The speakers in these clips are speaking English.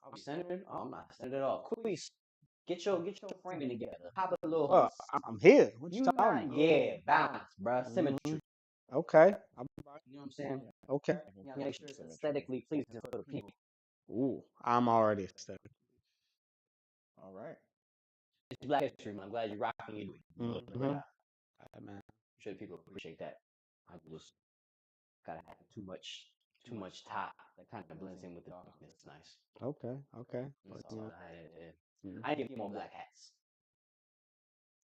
Are we centered? Oh, I'm not centered at all. Queez, get your framing together. How about a little Oh, host? I'm here. What you You talking not, about? yeah, balance, bruh. Mhm. Symmetry. Okay. You know what I'm saying? Okay. You gotta make sure it's aesthetically pleasing for the people. Ooh, I'm already stuck. All right. It's Black History Month. I'm glad you're rocking it. Mhm. Yeah. Man. I'm sure people appreciate that. I just gotta have too much top that kind of blends in with the darkness. It's nice. Okay. That's all I give you more black hats.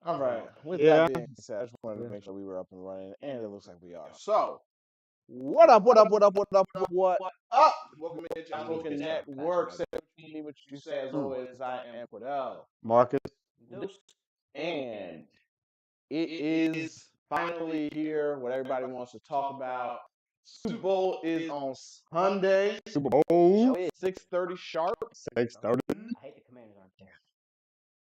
All right. With Yeah. that being said, I just wanted to Yeah. make sure we were up and running, and it looks like we are. So, what up? Welcome into OutSpoken Network. Say what you need, what you say. As always, I am Cordell. Marcus. And it is finally here, what everybody wants to talk about. Super Bowl is on Sunday, Super Bowl. 6:30 sharp. 6:30. I hate the Commanders aren't there.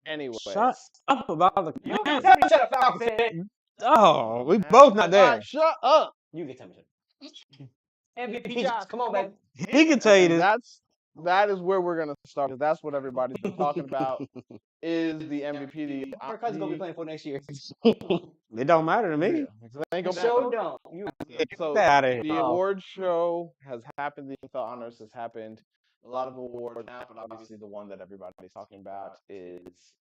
Anyways. Shut up about the. You can tell me shut up, Falcons fan. Oh, we both not there. Shut up. You can tell me shut up. MVP Josh, come on, baby. He can tell you this. That is where we're gonna start, because that's what everybody's been talking about. Is the MVP? Our cousin's gonna be playing for next year. It don't matter to me. Show don't. So Get out of here. the award show has happened. The NFL honors has happened. A lot of awards now, but obviously the one that everybody's talking about is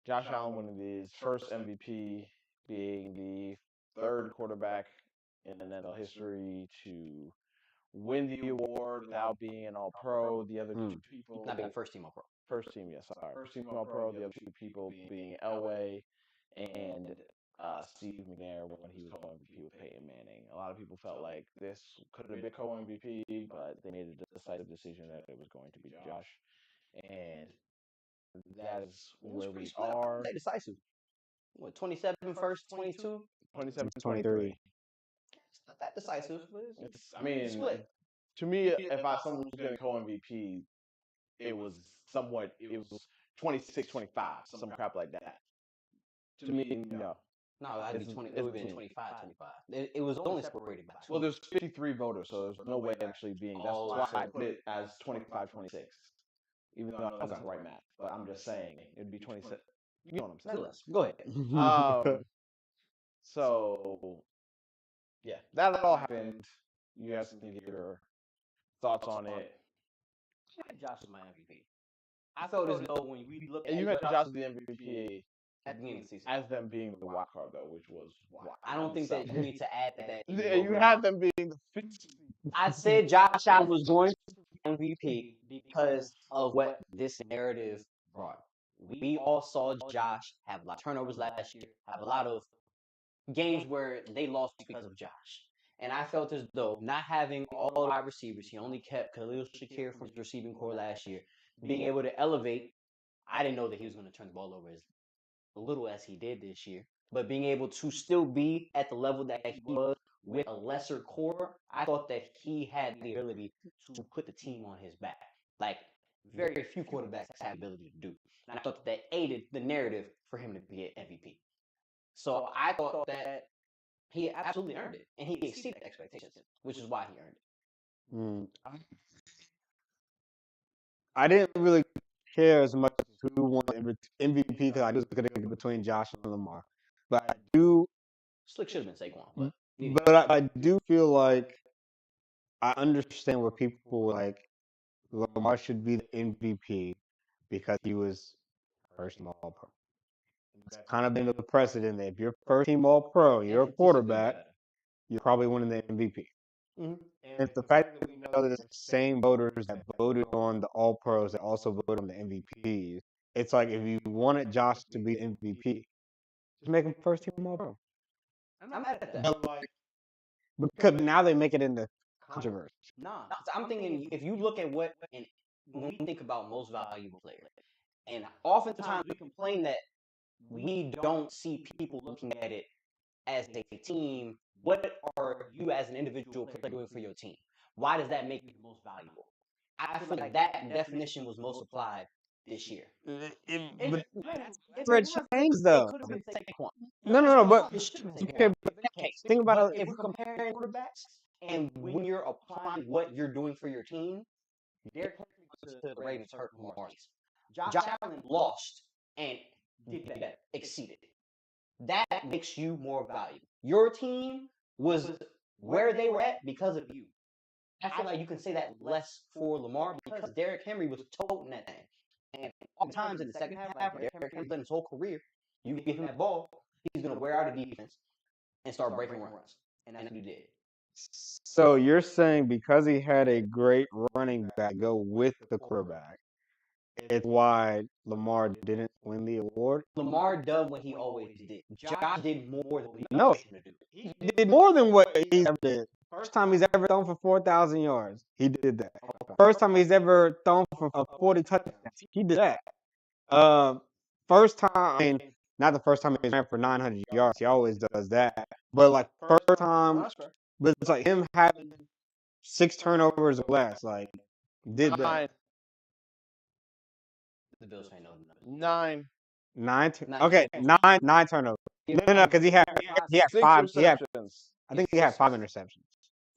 Josh Allen winning his first MVP, being the third quarterback in NFL history to win the award without being an All-Pro. The other two people, Not being first team All-Pro. First team, yes, sorry. First team All-Pro. The other two people being Elway and Steve McNair when he was co-MVP with Peyton Manning. A lot of people felt like this could have been co-MVP, but they made a decisive decision that it was going to be Josh. And that is where we are. They decisive. What, 27 first, 22? 27, 23. It's not that decisive. I mean, split. To me, if someone was going to co-MVP, it was 26-25, some crap like that. To me, no. No, it would have been 25-25. It was only separated by 2. Well, there's 53 voters, so there's no way actually being. That's why I put it as 25-26. Even though I wasn't right math, but I'm just saying it'd be 27. You know what I'm saying? Go ahead. So, yeah, that all happened. You guys can give your thoughts on it. Josh is my MVP. I felt as though when we look at you had Josh as the MVP at the beginning of the season, as them being the wild card though, which was wild. I don't think that you need to add that. Yeah, you had them being the 5th. I said Josh Allen was going to be MVP because of what this narrative brought. We all saw Josh have a lot of turnovers last year, have a lot of games where they lost because of Josh. And I felt as though not having all the wide receivers, he only kept Khalil Shakir from his receiving core last year, being able to elevate. I didn't know that he was going to turn the ball over as little as he did this year, but being able to still be at the level that he was with a lesser core, I thought that he had the ability to put the team on his back. Like very few quarterbacks have the ability to do. And I thought that aided the narrative for him to be an MVP. So I thought that he absolutely earned it, and he exceeded expectations, which is why he earned it. I didn't really care as much as who won the MVP because I was going to get between Josh and Lamar. But I do. Slick should have been Saquon, but I do feel like I understand where people were like Lamar should be the MVP because he was first team All-Pro. It's kind of been the precedent that if you're first team All-Pro, you're a quarterback, you're probably winning the MVP. And it's the fact that we know that it's the same voters that voted on the All-Pros that also voted on the MVPs. It's like if you wanted Josh to be MVP, just make him first team All-Pro. I'm mad at that. Because now they make it into controversy. Nah, I'm thinking if you look at when we think about most valuable players, and oftentimes we complain that we don't see people looking at it as a team. What are you as an individual player doing for your team? Why does that make you the most valuable? I feel like that definition was most applied this year. But it changed though. No, but think about it. If we're comparing quarterbacks and when you're applying what you're doing for your team, Derrick Henry to the Ravens hurt Lamar's case. Josh Allen lost and did better, exceeded. That makes you more valuable. Your team was where they were at because of you. I feel like you can say that less for Lamar because Derrick Henry was toting that thing. And oftentimes in the second half, like Derrick Henry's done his whole career, you give him that ball, he's going to wear out a defense and start breaking runs. And that's what he did. So you're saying because he had a great running back go with the quarterback, it's why Lamar didn't win the award? Lamar done what he always did. Josh did more than what he No, asked him to do. he did more than what he ever did. First time he's ever thrown for 4,000 yards, he did that. First time he's ever thrown for 40 touchdowns, he did that. First time, I mean, not the first time he ran for 900 yards, he always does that. But like first time, but it's like him having 6 turnovers or less, like did that. 9. The Bills may know the numbers. 9. 9? Nine. Okay, 9 turnovers. No, because he had 6 5. interceptions. I think he had 5 interceptions.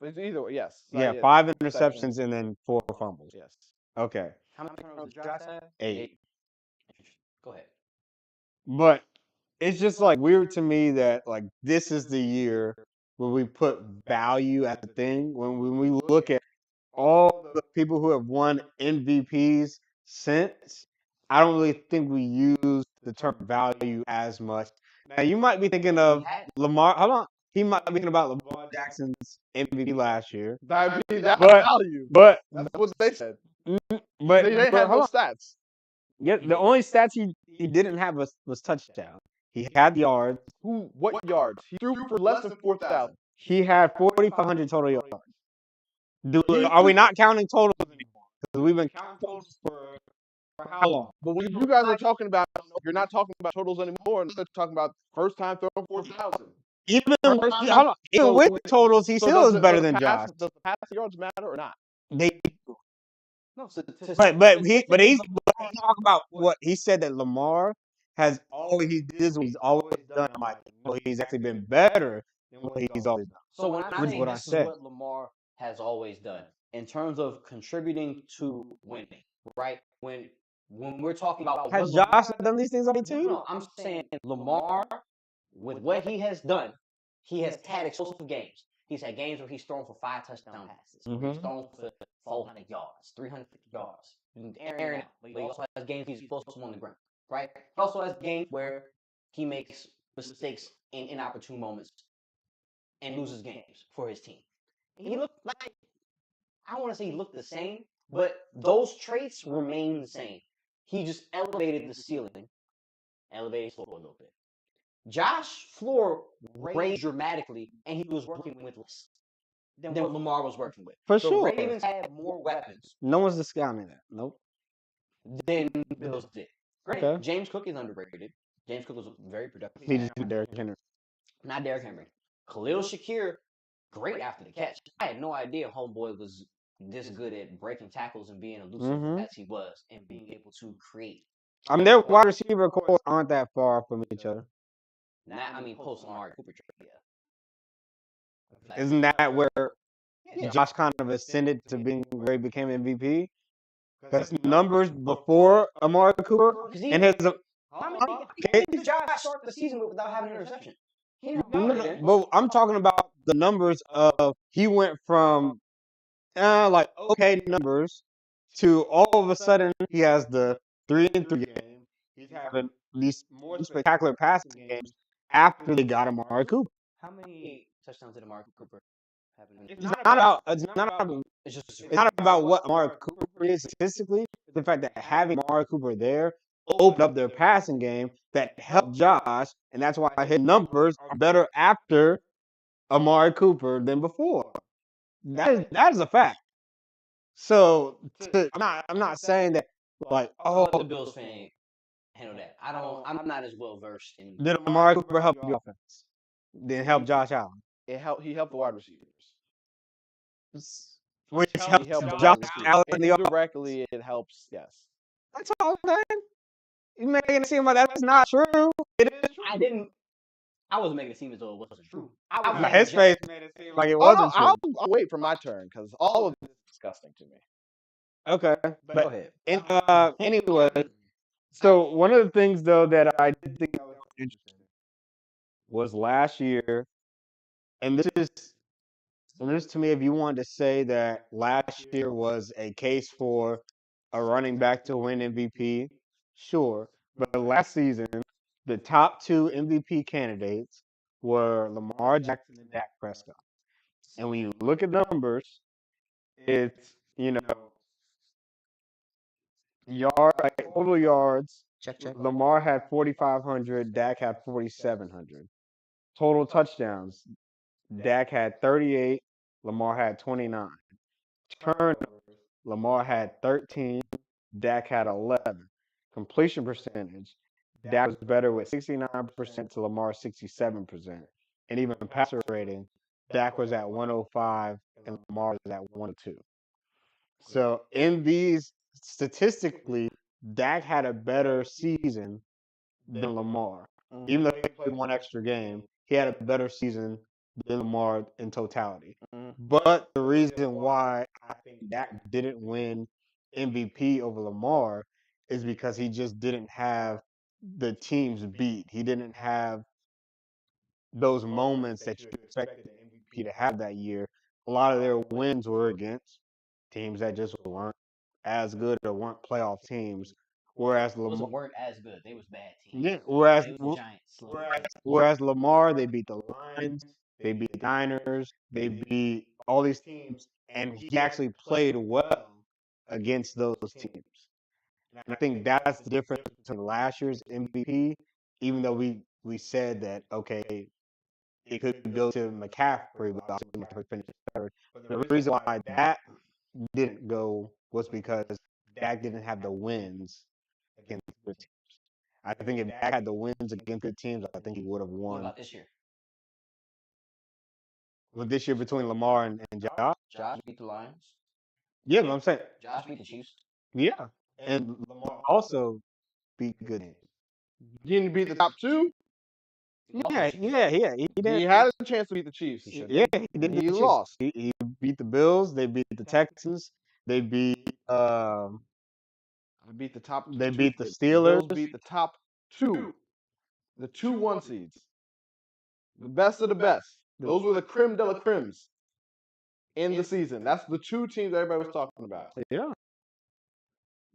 It's either way, yes. Yeah, 5 interceptions and then 4 fumbles. Yes. Okay. How many turnovers did Josh have? 8. Go ahead. But it's just like weird to me that like this is the year where we put value at the thing. When we look at all the people who have won MVPs since, I don't really think we use the term value as much. Now you might be thinking of Lamar. Hold on. He might be thinking about Lamar Jackson's MVP last year. That But- value. But That's what they said. but They didn't have hold those on. stats. Yeah, the only stats he didn't have was touchdown. He had yards. What yards? He threw for less than 4,000. He had 4,500 total yards. Are we not counting totals anymore? Because we've been counting totals for how long? But when you guys are talking about, you're not talking about totals anymore. You're talking about first time throwing 4,000. Even First with, time- hold on, even so- with totals, he So still does is better the than pass- Josh. Does the passing yards matter or not? They, No, but he's talking about what he said that Lamar has always this is what he's always done. I'm like, no, he's actually been better than what he's always done. So when I Which say is what I this is said. what Lamar has always done in terms of contributing to winning, right? When we're talking about Has what Josh done these things already too? No, I'm saying Lamar, with what he has done, he has had explosive games. He's had games where he's thrown for 5 touchdown passes. He's thrown for 400 yards, 350 yards. Airing out. But he also has games he's explosive on the ground, right? He also has games where he makes mistakes in inopportune moments and loses games for his team. He looked like, I don't want to say he looked the same, but those traits remain the same. He just elevated the ceiling, elevated his floor a little bit. Josh's floor raised dramatically, and he was working with less than what Lamar was working with. For the sure. Ravens had more weapons No one's discounting that. Nope. than the Bills did. Granted, Okay. James Cook is underrated. James Cook was very productive. He just did Derrick Henry. Not Derrick Henry. Khalil Shakir, great after the catch. I had no idea homeboy was this good at breaking tackles and being elusive as he was, and being able to create. I mean, their wide receiver cores aren't that far from each other. Not, I mean, post Amari Cooper trade, yeah. Isn't that where Yeah. Josh kind of ascended to being where he became MVP? Because numbers before Amari Cooper and his. How many did Josh start the season without having an interception? He didn't have it then. But I'm talking about the numbers of he went from like okay numbers to all of a sudden he has the 3-3 game. He's having these more spectacular passing games after they got Amari Cooper. How many touchdowns did Amari Cooper have? It's not about what Amari Cooper is statistically. It's the fact that having Amari Cooper there opened up their passing game that helped Josh, and that's why his numbers are better after Amari Cooper than before. That is a fact. So I'm not saying that like The Bills fan handle that. I'm not as well versed in. did Amari Cooper help the offense? Then help Josh Allen, He helped the wide receivers. which He helped helped the Josh wide receivers. Allen in the offense. Indirectly, it helps. Yes. That's all I'm saying. You making it seem like that's not true. It is true. I wasn't making it seem as though it wasn't true. His face made it seem like it Oh, wasn't true. I'll wait for my turn because all of this is disgusting to me. Okay, Go but ahead. anyway, so one of the things though that I did think that was interesting was last year, and this to me, if you wanted to say that last year was a case for a running back to win MVP, sure. But last season, the top two MVP candidates were Lamar Jackson and Dak Prescott. And when you look at numbers, it's, total yards. Check. Lamar had 4,500, Dak had 4,700. Total touchdowns, Dak had 38, Lamar had 29. Turnovers, Lamar had 13, Dak had 11. Completion percentage, Dak was better with 69% to Lamar 67%. And even passer rating, Dak was at 105 and Lamar was at 102. So in these, statistically, Dak had a better season than Lamar. Even though he played one extra game, he had a better season than Lamar in totality. But the reason why I think Dak didn't win MVP over Lamar is because he just didn't have the teams beat. He didn't have those moments that you expected an MVP to have that year. A lot of their wins were against teams that just weren't as good or weren't playoff teams. Whereas Lamar, Weren't as good. They was bad teams. yeah, whereas They was the Giants. whereas Lamar, they beat the Lions, they beat the Niners, they beat all these teams, and he actually played well against those teams. And I think that's the difference between last year's MVP, even though we said that okay, it could go to McCaffrey, but also McCaffrey finished third. But the reason why that didn't go was because Dak didn't have the wins against good teams. I think if Dak had the wins against good teams, I think he would have What won. about this year? With this year between Lamar and Josh, Josh beat the Lions. yeah, but I'm saying, Josh beat the Chiefs. yeah, and Lamar also beat good teams. He didn't beat the top two. Yeah, he He did. had a chance to beat the Chiefs. He should. Yeah, he did. And beat he the Chiefs. lost. He beat the Bills. They beat the Texans. They beat They beat the top. they two. beat the The Steelers. Bills beat the top two, the 2-1 seeds, the best of the best. Those were the creme de la cremes in the season. That's the two teams everybody was talking about. Yeah,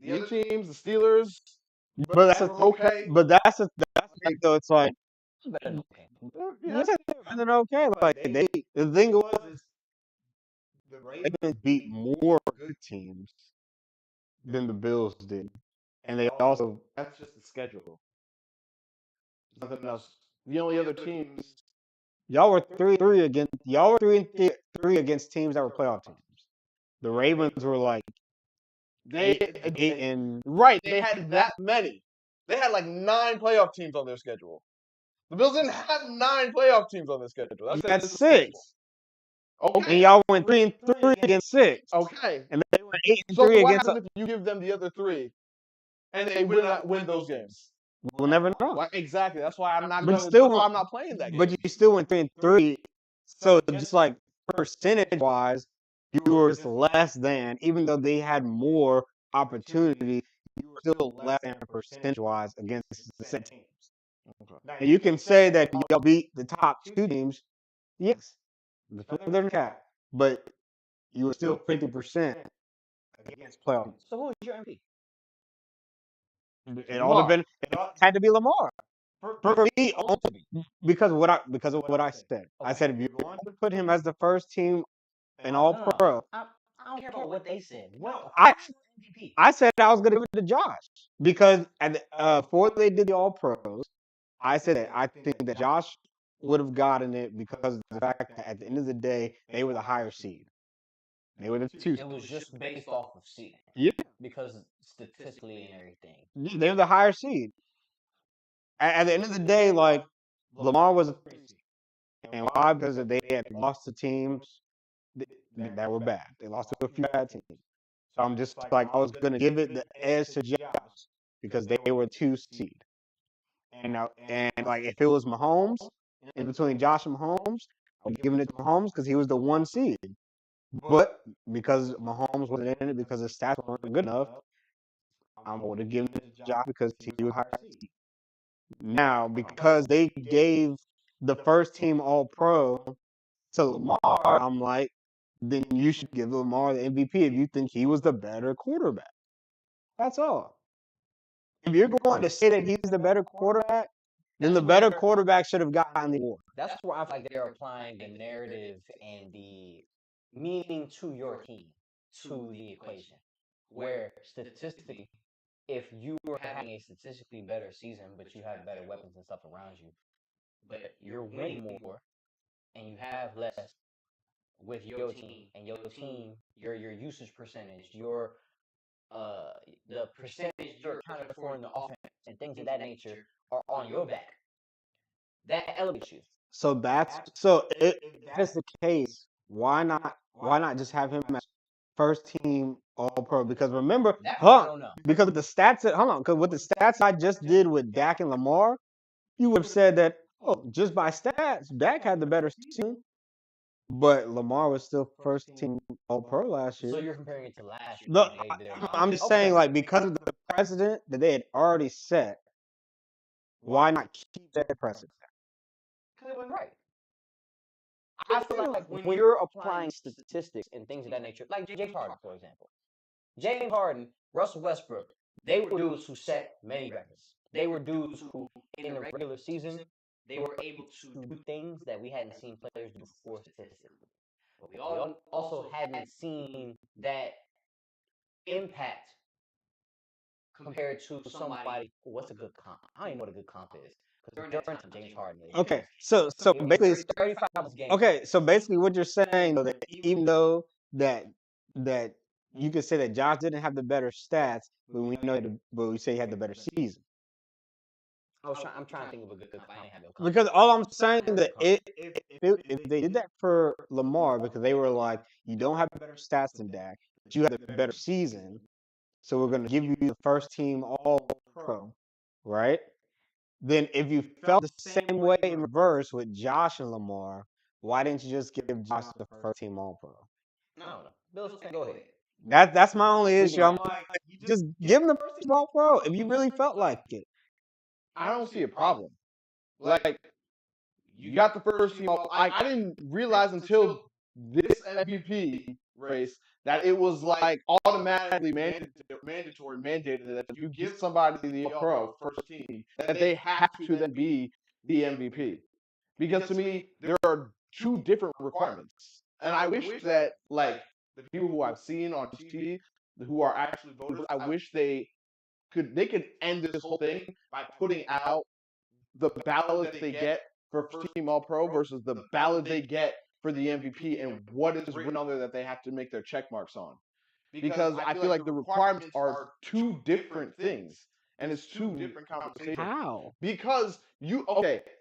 The other teams, the Steelers, but that's okay. But that's the thing, though. It's like, Better than okay. Yeah, better than okay. Like the thing was, is the Ravens beat more good teams than the Bills did, and they also that's just the schedule. Nothing else. The only other teams. y'all were 3-3 against y'all were 3-3 against teams that were playoff teams. The Ravens were like They eight and right. They had that many. They had like 9 playoff teams on their schedule. The Bills didn't have 9 playoff teams on their schedule. that's 6. Okay. And y'all went 3-3 against 6. Okay. And they went 8-3 So what against. happens if you give them the other 3 and they win those games? We'll never know. Well, exactly. That's why I'm not. But That's still, why I'm not playing that game. But you still went 3-3. So just like percentage wise, you were just less than, even though they had more opportunity, you were still less than percentage wise against the same teams. Okay. And you can say that y'all beat the top 2 teams, yes, the Feather Cap, but you were still 50% against playoff teams. So who was your MVP? It all depended. It had to be Lamar. For me, because of what I said. I said if you're going to put him as the first team in All Pro, I don't care about what they said. What I MVP? I said I was going to give it to Josh because before they did the All Pros, I said that I think that Josh would have gotten it because of the fact that at the end of the day they were the higher seed. They were the 2. It was just based off of seeding. Yeah, Because statistically and everything. they were the higher seed. At the end of the day, like Lamar was a 3 seed, and why? Because they had lost to teams that were bad. They lost to a few bad teams. So I'm just like I was gonna give it the edge to Josh because they were 2 seed. And like if it was Mahomes in between Josh and Mahomes, I'm giving it to Mahomes because he was the 1 seed. But because Mahomes wasn't in it, because his stats weren't good enough, I'm going to give him the job because he was higher seed. Now, because they gave the first team All-Pro to Lamar, I'm like, then you should give Lamar the MVP if you think he was the better quarterback. That's all. If you're going to say that he's the better quarterback, then the better quarterback should have gotten the award. That's where I feel like they're applying the narrative and the meaning to your team to the equation. Where statistically, if you were having a statistically better season, but you have better weapons and stuff around you, but you're winning more and you have less with your team, and your team, your usage percentage, your the percentage you're accounted for in the offense and things of that nature are on your back. That elevates you. So if that's the case, why not just have him as first team All-Pro? Because remember, I don't know. because with the stats I just did with Dak and Lamar, you would have said that, oh, just by stats, Dak had the better season, but Lamar was still first team All-Pro last year. So you're comparing it to last year. No, I'm just saying, like, because of the precedent that they had already set, why not keep that precedent? Because it was right. I feel like when you're applying statistics and things of that nature, like James Harden, for example. James Harden, Russell Westbrook, they were dudes who set many records. They were dudes who, in the regular season, they were able to do things that we hadn't seen players do before statistically. But we also hadn't seen that impact compared to somebody. What's a good comp? I don't even know what a good comp is. Because during time, James Harden. Okay, so basically, 35 games. okay, so basically, what you're saying, though, that even though that you could say that Josh didn't have the better stats, but we say he had the better season. I'm trying to think of a good comp. I didn't have no comp. Because all I'm saying that if they did that for Lamar, because they were like, you don't have better stats than Dak, but you have a better season, so we're going to give you the first team All-Pro, right? Then if you felt the same way in reverse with Josh and Lamar, why didn't you just give Josh the first team All-Pro? No. Bills fan, go ahead. That's my only issue. I'm like, just give him the first team All-Pro if you really felt like it. I don't see a problem. Like, you got the first team. I didn't realize until this MVP race that it was like automatically mandated that if you give somebody the All-Pro first team, that they have to then be the MVP. Because to me, there are two different requirements, and I wish that, like, the people who I've seen on TV who are actually voters, I wish they could end this whole thing by putting out the ballots they get for first team All-Pro versus the ballot they get for the MVP and what is written on there that they have to make their check marks on. Because I feel like the requirements are two different things, and it's two different conversations. How? Because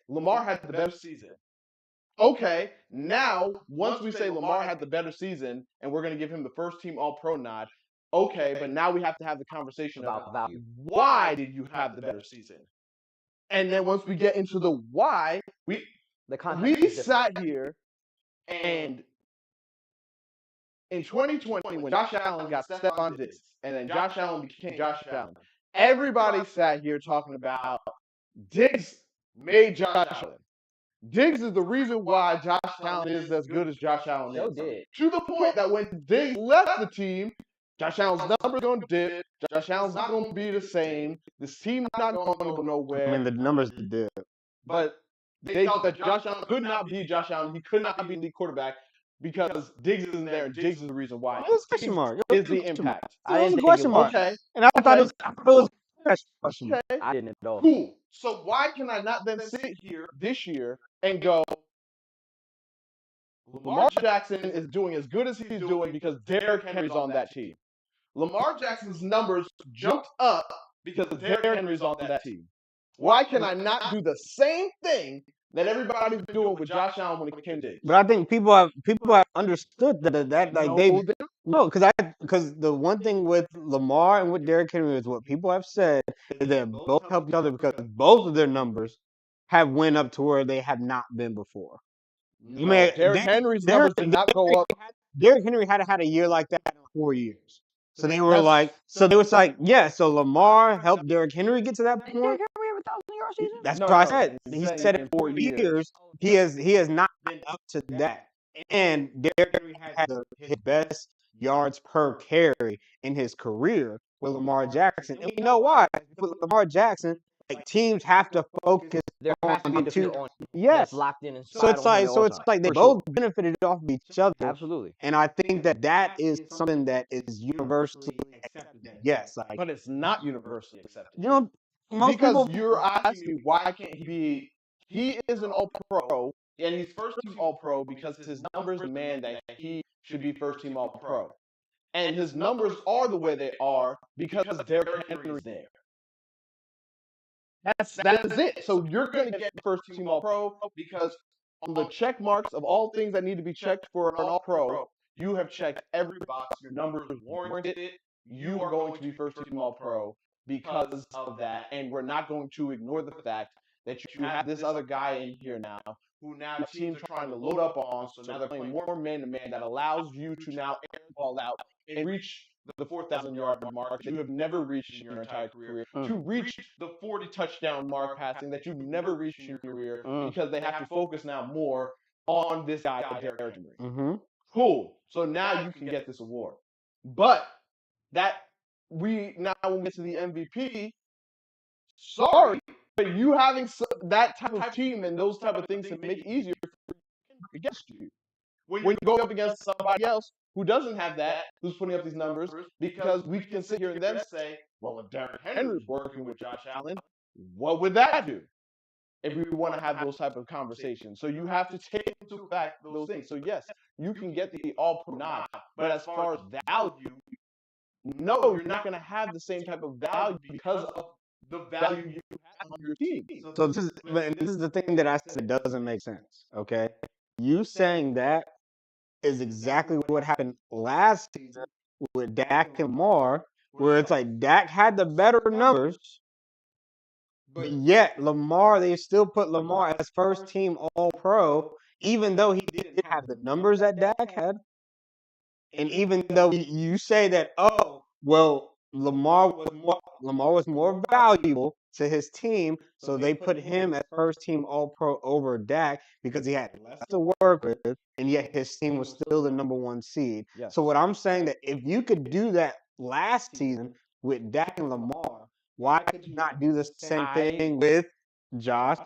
Lamar had the better season. Okay, now once we say Lamar had the better season and we're going to give him the first team All-Pro nod, okay, but now we have to have the conversation about value. Why did you have the better season? And then once we get into the why, we sat here, and in 2020, when Josh Allen got Stephon Diggs, and then Josh Allen became Josh Allen, everybody sat here talking about Diggs made Josh Allen. Diggs is the reason why Josh Allen is as good as Josh Allen is. To the point that when Diggs left the team, Josh Allen's numbers going to dip. Josh Allen's not going to be the same. This team's not going to go nowhere. I mean, the numbers dip. But they thought that Josh Allen could not be Josh Allen. He could not be the quarterback because Diggs isn't there, and Diggs is the reason why. It was a question mark. Is the impact. It was a question mark. Okay. And I thought it was a question mark. Okay. I didn't at all. Cool. So why can I not then sit here this year and go, Lamar Jackson is doing as good as he's doing because Derrick Henry's on that team. Lamar Jackson's numbers jumped up because Derrick Henry's on that team. Why can I not do the same thing that everybody's doing with Josh Allen when it came to Diggs? But I think people have understood that like because the one thing with Lamar and with Derrick Henry is what people have said is that both help each other because both of their numbers have went up to where they have not been before. Derrick Henry's numbers did not go up. Derrick Henry hadn't had a year like that in 4 years. So they were That's- like, so they was like, yeah. So Lamar helped Derrick Henry get to that Did point. Derrick Henry have a 1,000-yard season? That's No, what I no, said. he He said said in in 4 4 years. years he has not been up to that. And Derrick Henry had his best yards per carry in his career with Lamar Jackson. And we know why. With Lamar Jackson, like teams have to focus There has to be a on two. defender on that's Yes. locked in and So side it's on him like at all times. they For both sure. benefited off of each other. Absolutely. And I think that is something that is universally accepted. That yes, like But it's not universally accepted. you know, most Because people. you're asking me why can't he be? He is an All-Pro, and he's first-team All-Pro because his numbers demand that he should be first-team All-Pro, and his numbers are the way they are because Derrick Henry's there. That is it. So you're going to get first-team All-Pro because on the check marks of all things that need to be checked for an All-Pro, you have checked every box. Your numbers warrant it. You are going to be first-team All-Pro because of that, and we're not going to ignore the fact that you have this other guy in here now who now teams are trying to load up on, so now they're playing more man-to-man that allows you to now air the ball out and reach the 4,000-yard mark that you have never reached in your entire career, to reach the 40-touchdown mark passing that you've never reached in your career because they have to focus now more on this guy, Derrick Henry. Mm-hmm. Cool. So now you can get this award. But that when we get to the MVP, sorry, but you having that type of team and those type of things to make it easier against you. When you go up against somebody else who doesn't have that, who's putting up these numbers, because we can sit here and then say, well, if Derrick Henry's working with Josh Allen, what would that do? If we want to have those type of conversations. So you have to take into fact those things. So yes, you can get the All-Pro nod, but as far as value, no, you're not going to have the same type of value because of the value you have on your team. So this is the thing that I said doesn't make sense. Okay, you saying that is exactly what happened last season with Dak and Lamar, where it's like Dak had the better numbers, but yet Lamar, they still put Lamar as first team All Pro, even though he didn't have the numbers that Dak had. And even though you say that, oh, well, Lamar was more valuable to his team, so they put him as first team All Pro over Dak because he had less to work with, and yet his team was still the number 1 seed. Yes. So what I'm saying that if you could do that last season with Dak and Lamar, why could you not do the same thing with Josh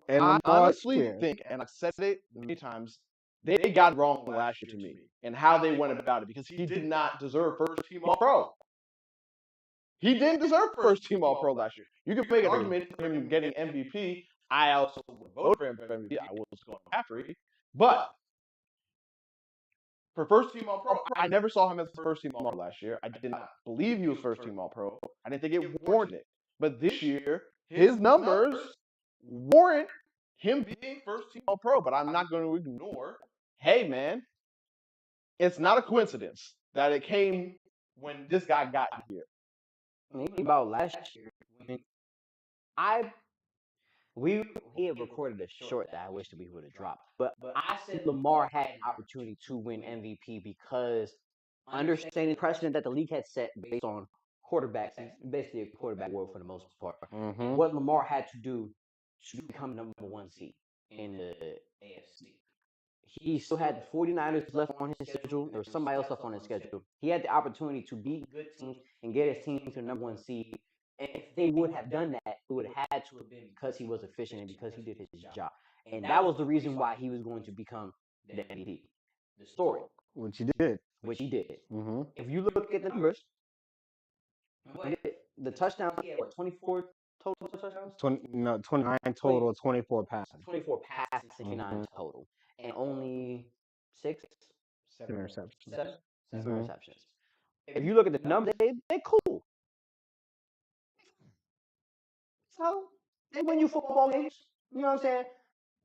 and Lamar? I honestly think, and I've said it many times, they got it wrong last year to me and how they went about it because he did not deserve first team All Pro. He didn't deserve first team All Pro last year. You can make an argument for him getting MVP. I also would vote for him for MVP. I was going after it. But for first team All Pro, I never saw him as first team All Pro last year. I did not believe he was first team All Pro. I didn't think it warranted it. But this year, his numbers warrant him being first team All Pro. But I'm not going to ignore, hey man, it's not a coincidence that it came when this guy got here. Thinking about last year, we had recorded a short that I wish that we would have dropped. But I said Lamar had an opportunity to win MVP because understanding precedent that the league had set based on quarterbacks, basically a quarterback world for the most part. Mm-hmm. What Lamar had to do to become number 1 seed in the AFC. He still had the 49ers left on his schedule. There was somebody else left on his schedule. He had the opportunity to beat good teams and get his team to the number 1 seed. And if they would have done that, it would have had to have been because he was efficient and because he did his job. And that was the reason why he was going to become the MVP. The story. Which he did. Which he did. Mm-hmm. If you look at the numbers, the touchdowns, he had, 24 total touchdowns? 29 total, 24 passing. 24 passes, 69 total. And only 7 interceptions. 7 Mhm. interceptions. If you look at the numbers, they're cool. So they win you football games. You know what I'm saying?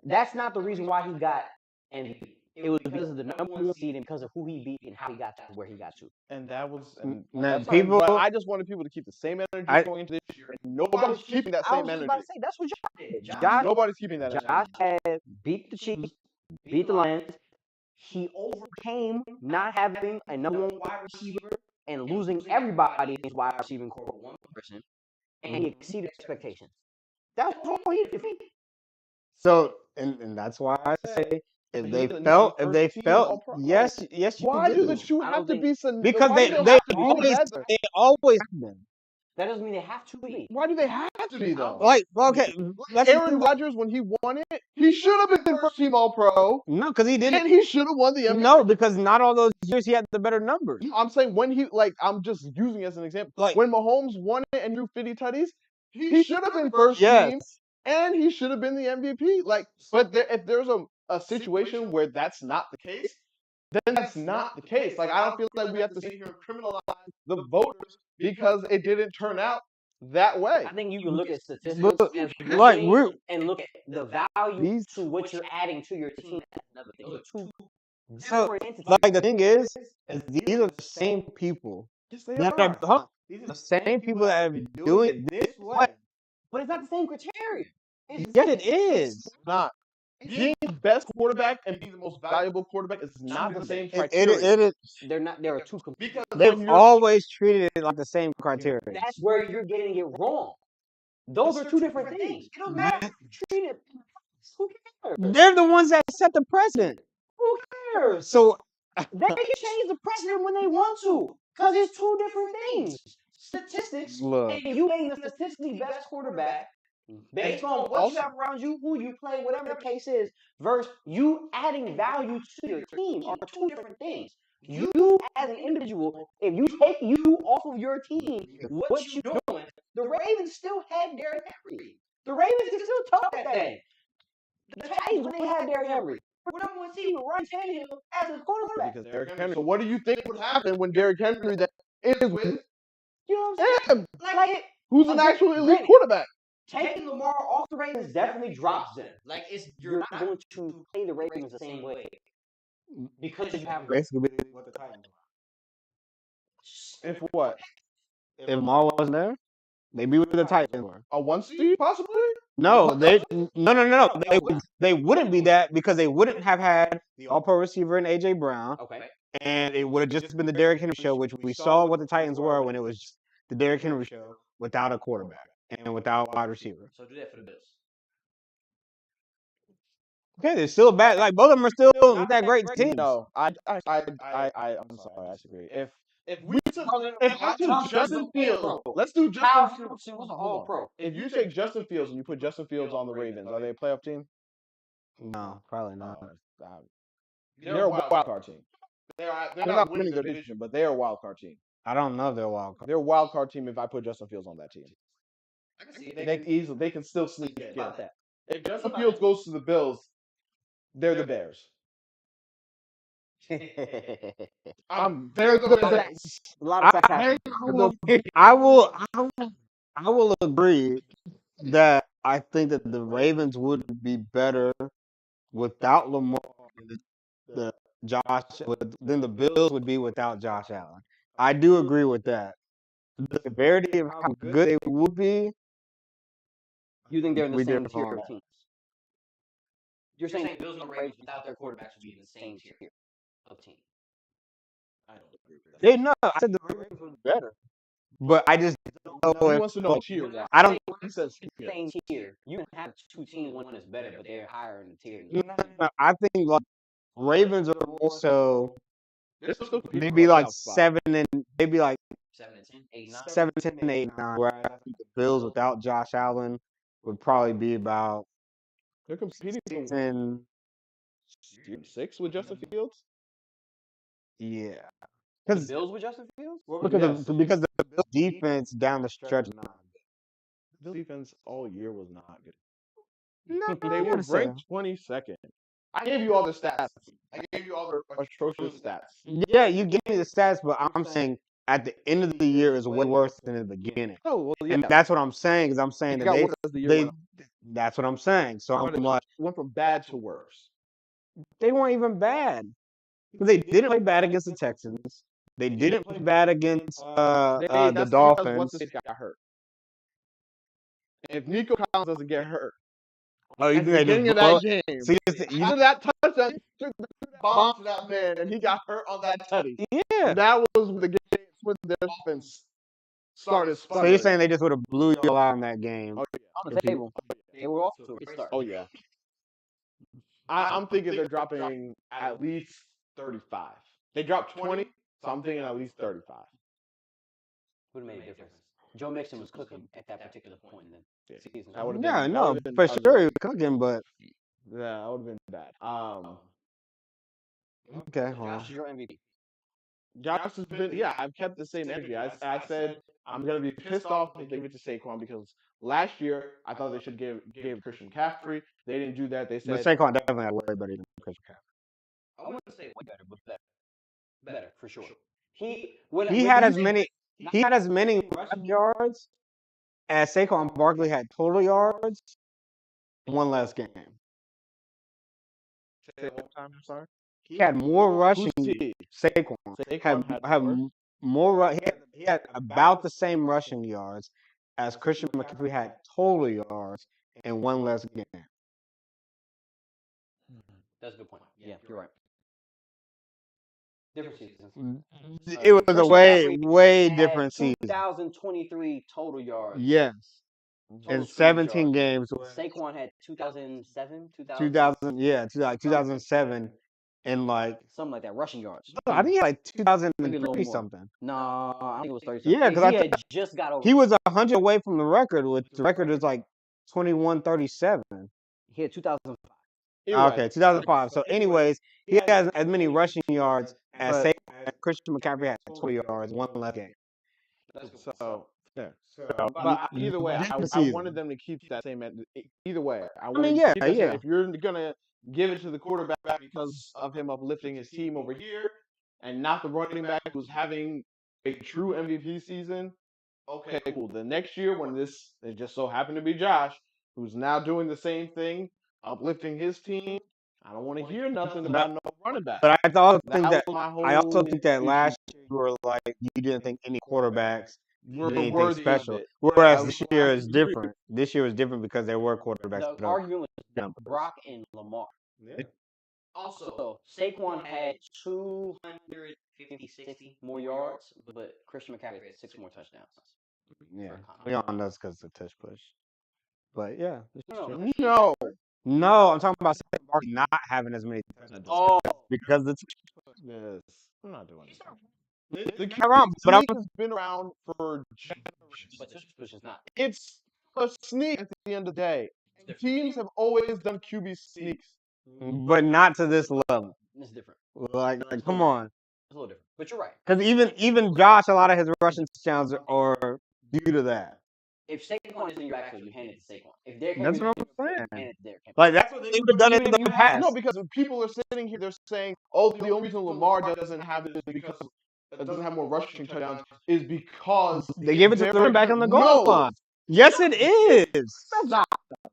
That's not the reason why he got MVP. It was because of the number 1 seed and because of who he beat and how he got to where he got to. And that was Now, that's fine, people, but I just wanted people to keep the same energy going into this year. And nobody's keeping that I same was just energy. about to say, that's what Josh did. Nobody's keeping that energy. Josh had beat the Chiefs, beat the Lions. he overcame not having a number one wide receiver and losing everybody in his wide receiving core with one person, and he exceeded expectations. That's all he did. So, and that's why I say if But they he's a felt, if they first team felt, All-Pro. yes, yes, you Why do the do. two I have don't to think- be some? Because why they do have to be always together? have been. That doesn't mean they have to be. Why do they have to be though? Like, okay, let's Aaron Rodgers, when he won it, he should have been first team All-Pro, no, because he didn't. and he should have won the MVP. No, because not all those years he had the better numbers. I'm saying when he I'm just using it as an example. Like, When Mahomes won it and drew 50 tutties, he should have been first yes, team, and he should have been the MVP. But if there's a situation where that's not the case, then that's not the case. Like, I don't feel like we have to sit here and criminalize the voters because it didn't turn out that way. I think you can look at statistics But, and like, we're and look at the value these. to what you're adding to your team. That's another thing. Those are two So, different entities. like, the thing is these are the same people Yes, they that are. are these are the same people that have been doing it this way. But it's not the same criteria. Yet it is. Not being the best quarterback and being the most valuable quarterback is not the same It criteria. is. They're not. There are two complete. Because when They've you're always treated it like the same criteria. That's where you're getting it wrong. Those are two different things. It don't matter if you treat it. Who cares? They're the ones that set the precedent. Who cares? So They can change the precedent when they want to, because it's two different things. Statistics, look, and you being the statistically best quarterback based on what you have around you, who you play, whatever the case is, versus you adding value to your team are two different things. You as an individual, if you take you off of your team, what you doing? The Ravens still had Derrick Henry. The Ravens can still talk that thing. The Titans, when they had Derrick Henry, we're number one seed with Ryan Tannehill as a quarterback. because Derrick Henry. So what do you think would happen when Derrick Henry that is with You know what I'm saying? him, Like who's an actual elite granted, quarterback? taking Lamar off the Ravens definitely drops them. Like you're not going to play the Ravens the same way because you have basically what the Titans And for what? were. If Lamar wasn't there, they'd be what the Titans were. A 1 seed, possibly? No, no. They wouldn't be that because they wouldn't have had the All-Pro receiver in AJ Brown, okay. and it would have just been the Derrick Henry show, which we saw what the Titans were when it was just the Derrick Henry show without a quarterback and without a wide receiver. So do that for the Bills. Okay, they're still bad. Like both of them are still not that great teams. No, I'm sorry, I disagree. If we took Justin Fields, let's do Justin Fields. He was an All-Pro. If you take Justin Fields and you put Justin Fields on the Ravens, are they a playoff team? No, probably not. They're a wild card team. They're not winning their division, but they're a wild card team. I don't know if they're wild card. They're a wild card team if I put Justin Fields on that team. I can see They can still sneak in. about that. If Justin Fields goes to the Bills, they're the Bears. They're the Bears. A lot of sarcasm. I will agree that I think that the Ravens would be better without Lamar than the Bills would be without Josh Allen. I do agree with that. The severity of how good they would be. You think they're in the We same differ tier on of that. teams? You're saying the Bills and the Ravens without their quarterbacks would be in the same tier of teams. I don't agree with that. They know. I said the Ravens would be better, but I just don't know He if wants to know a tier. I don't. He says Same tier. You can have two teams, one is better, but they're higher in the tier. I think like Ravens are more so. they're still competing They'd for be a like playoff spot. 7 and they'd be like 7 and 10, 8, 9. 7, 10, 8, 9. Whereas I think the Bills without Josh Allen would probably be about They're competing 6 for and 6 with Justin Fields. yeah. The Because Bills with Justin Fields? because the Bills defense down the stretch is not The defense all year was not good. good. They were ranked 22nd. I gave you all the stats. I gave you all the atrocious stats. Yeah, you gave me the stats, but I'm saying at the end of the year is way worse than in the beginning. Oh, well, yeah. And that's what I'm saying, because I'm saying It that got worse as the year went on. that's what I'm saying. So I'm like, Went from bad to worse. they weren't even bad. Because they didn't play bad against the Texans. They didn't play bad against the That's because Dolphins. what's got hurt. If Nico Collins doesn't get hurt, Oh, you At think the they beginning just of blow that it? game, So after that touchdown, he threw the bomb to that man, and he got hurt on that tutty. yeah. That was when the game when their offense started So sputtering. you're saying they just would have blew y'all out in that game? Oh yeah. On the table. They were off to a great start. Oh yeah. I'm thinking they're dropping at least 35. They dropped 20, so I'm thinking at least 35. Would have made a difference. Joe Mixon was cooking at that particular point in the season. That would have Yeah, been no, that for would've been sure he ugly. was cooking, but Yeah, that would have been bad. okay, well. Josh is your MVP. Josh has been, yeah, I've kept the same energy. I said I'm gonna be pissed off if they give it to Saquon because last year I thought they should give Christian McCaffrey. They didn't do that. They But said Saquon definitely had way better than Christian McCaffrey. I wouldn't say way better, but better for sure. He had as many rushing yards as Saquon Barkley had total yards, one less game. Say it one time, I'm sorry. He had more rushing. Who's he? Saquon Saquon had more. He had about the same rushing yards as Christian McCaffrey had total yards and one less game. That's a good point. Yeah, you're right. Different seasons. It was a Christian way McCaffrey had different season. 2023 total yards. Yes. Total In scrimmage 17 yards. games. Saquon had 2007, 2007, and like something like that, rushing yards. I think he had like Maybe a little 2003 more. something. No, I think it was 30 something. Yeah, because he had just got over. he was 100 away from the record, which the record is like 2137. He had 2005. Okay, 2005. So, anyways, he has as many rushing yards as Saquon. Christian McCaffrey had 20 yards, one less game. So, yeah. But either way, I wanted them to keep that same. Either way, I wanted to keep that same. If you're gonna give it to the quarterback because of him uplifting his team over here, and not the running back who's having a true MVP season, okay, cool. The next year, when it just so happened to be Josh, who's now doing the same thing, uplifting his team, I don't want to hear nothing about no running back. But I also think that last year you were like you didn't think any quarterbacks were did anything special. Whereas this year is different. This year was different because there were quarterbacks. The argument was Brock and Lamar. Yeah. Also, Saquon had 250, 60 more yards, but Christian McCaffrey had 6 more touchdowns. Yeah, we all know it's because of the tush push. But yeah, no, I'm talking about Saquon Barkley not having as many touchdowns. Oh, because it's yes, I'm not doing it. The QB has been around for generations, but tush push is not. It's a sneak at the end of the day. Teams have always done QB sneaks, but not to this level. It's different. Like come on. It's a little different, but you're right. Because even Josh, a lot of his rushing touchdowns are due to that. If Saquon is in your backfield, you hand it to Saquon. If Derrick That's Henry what I'm saying. hand it to Derrick Henry. Like that's what they would have done in the past. No, because people are sitting here, they're saying, "Oh, the only reason Lamar doesn't have it is because it doesn't have more rushing touchdowns is because they gave it to the running back on the goal line." Yes, it is. Stop.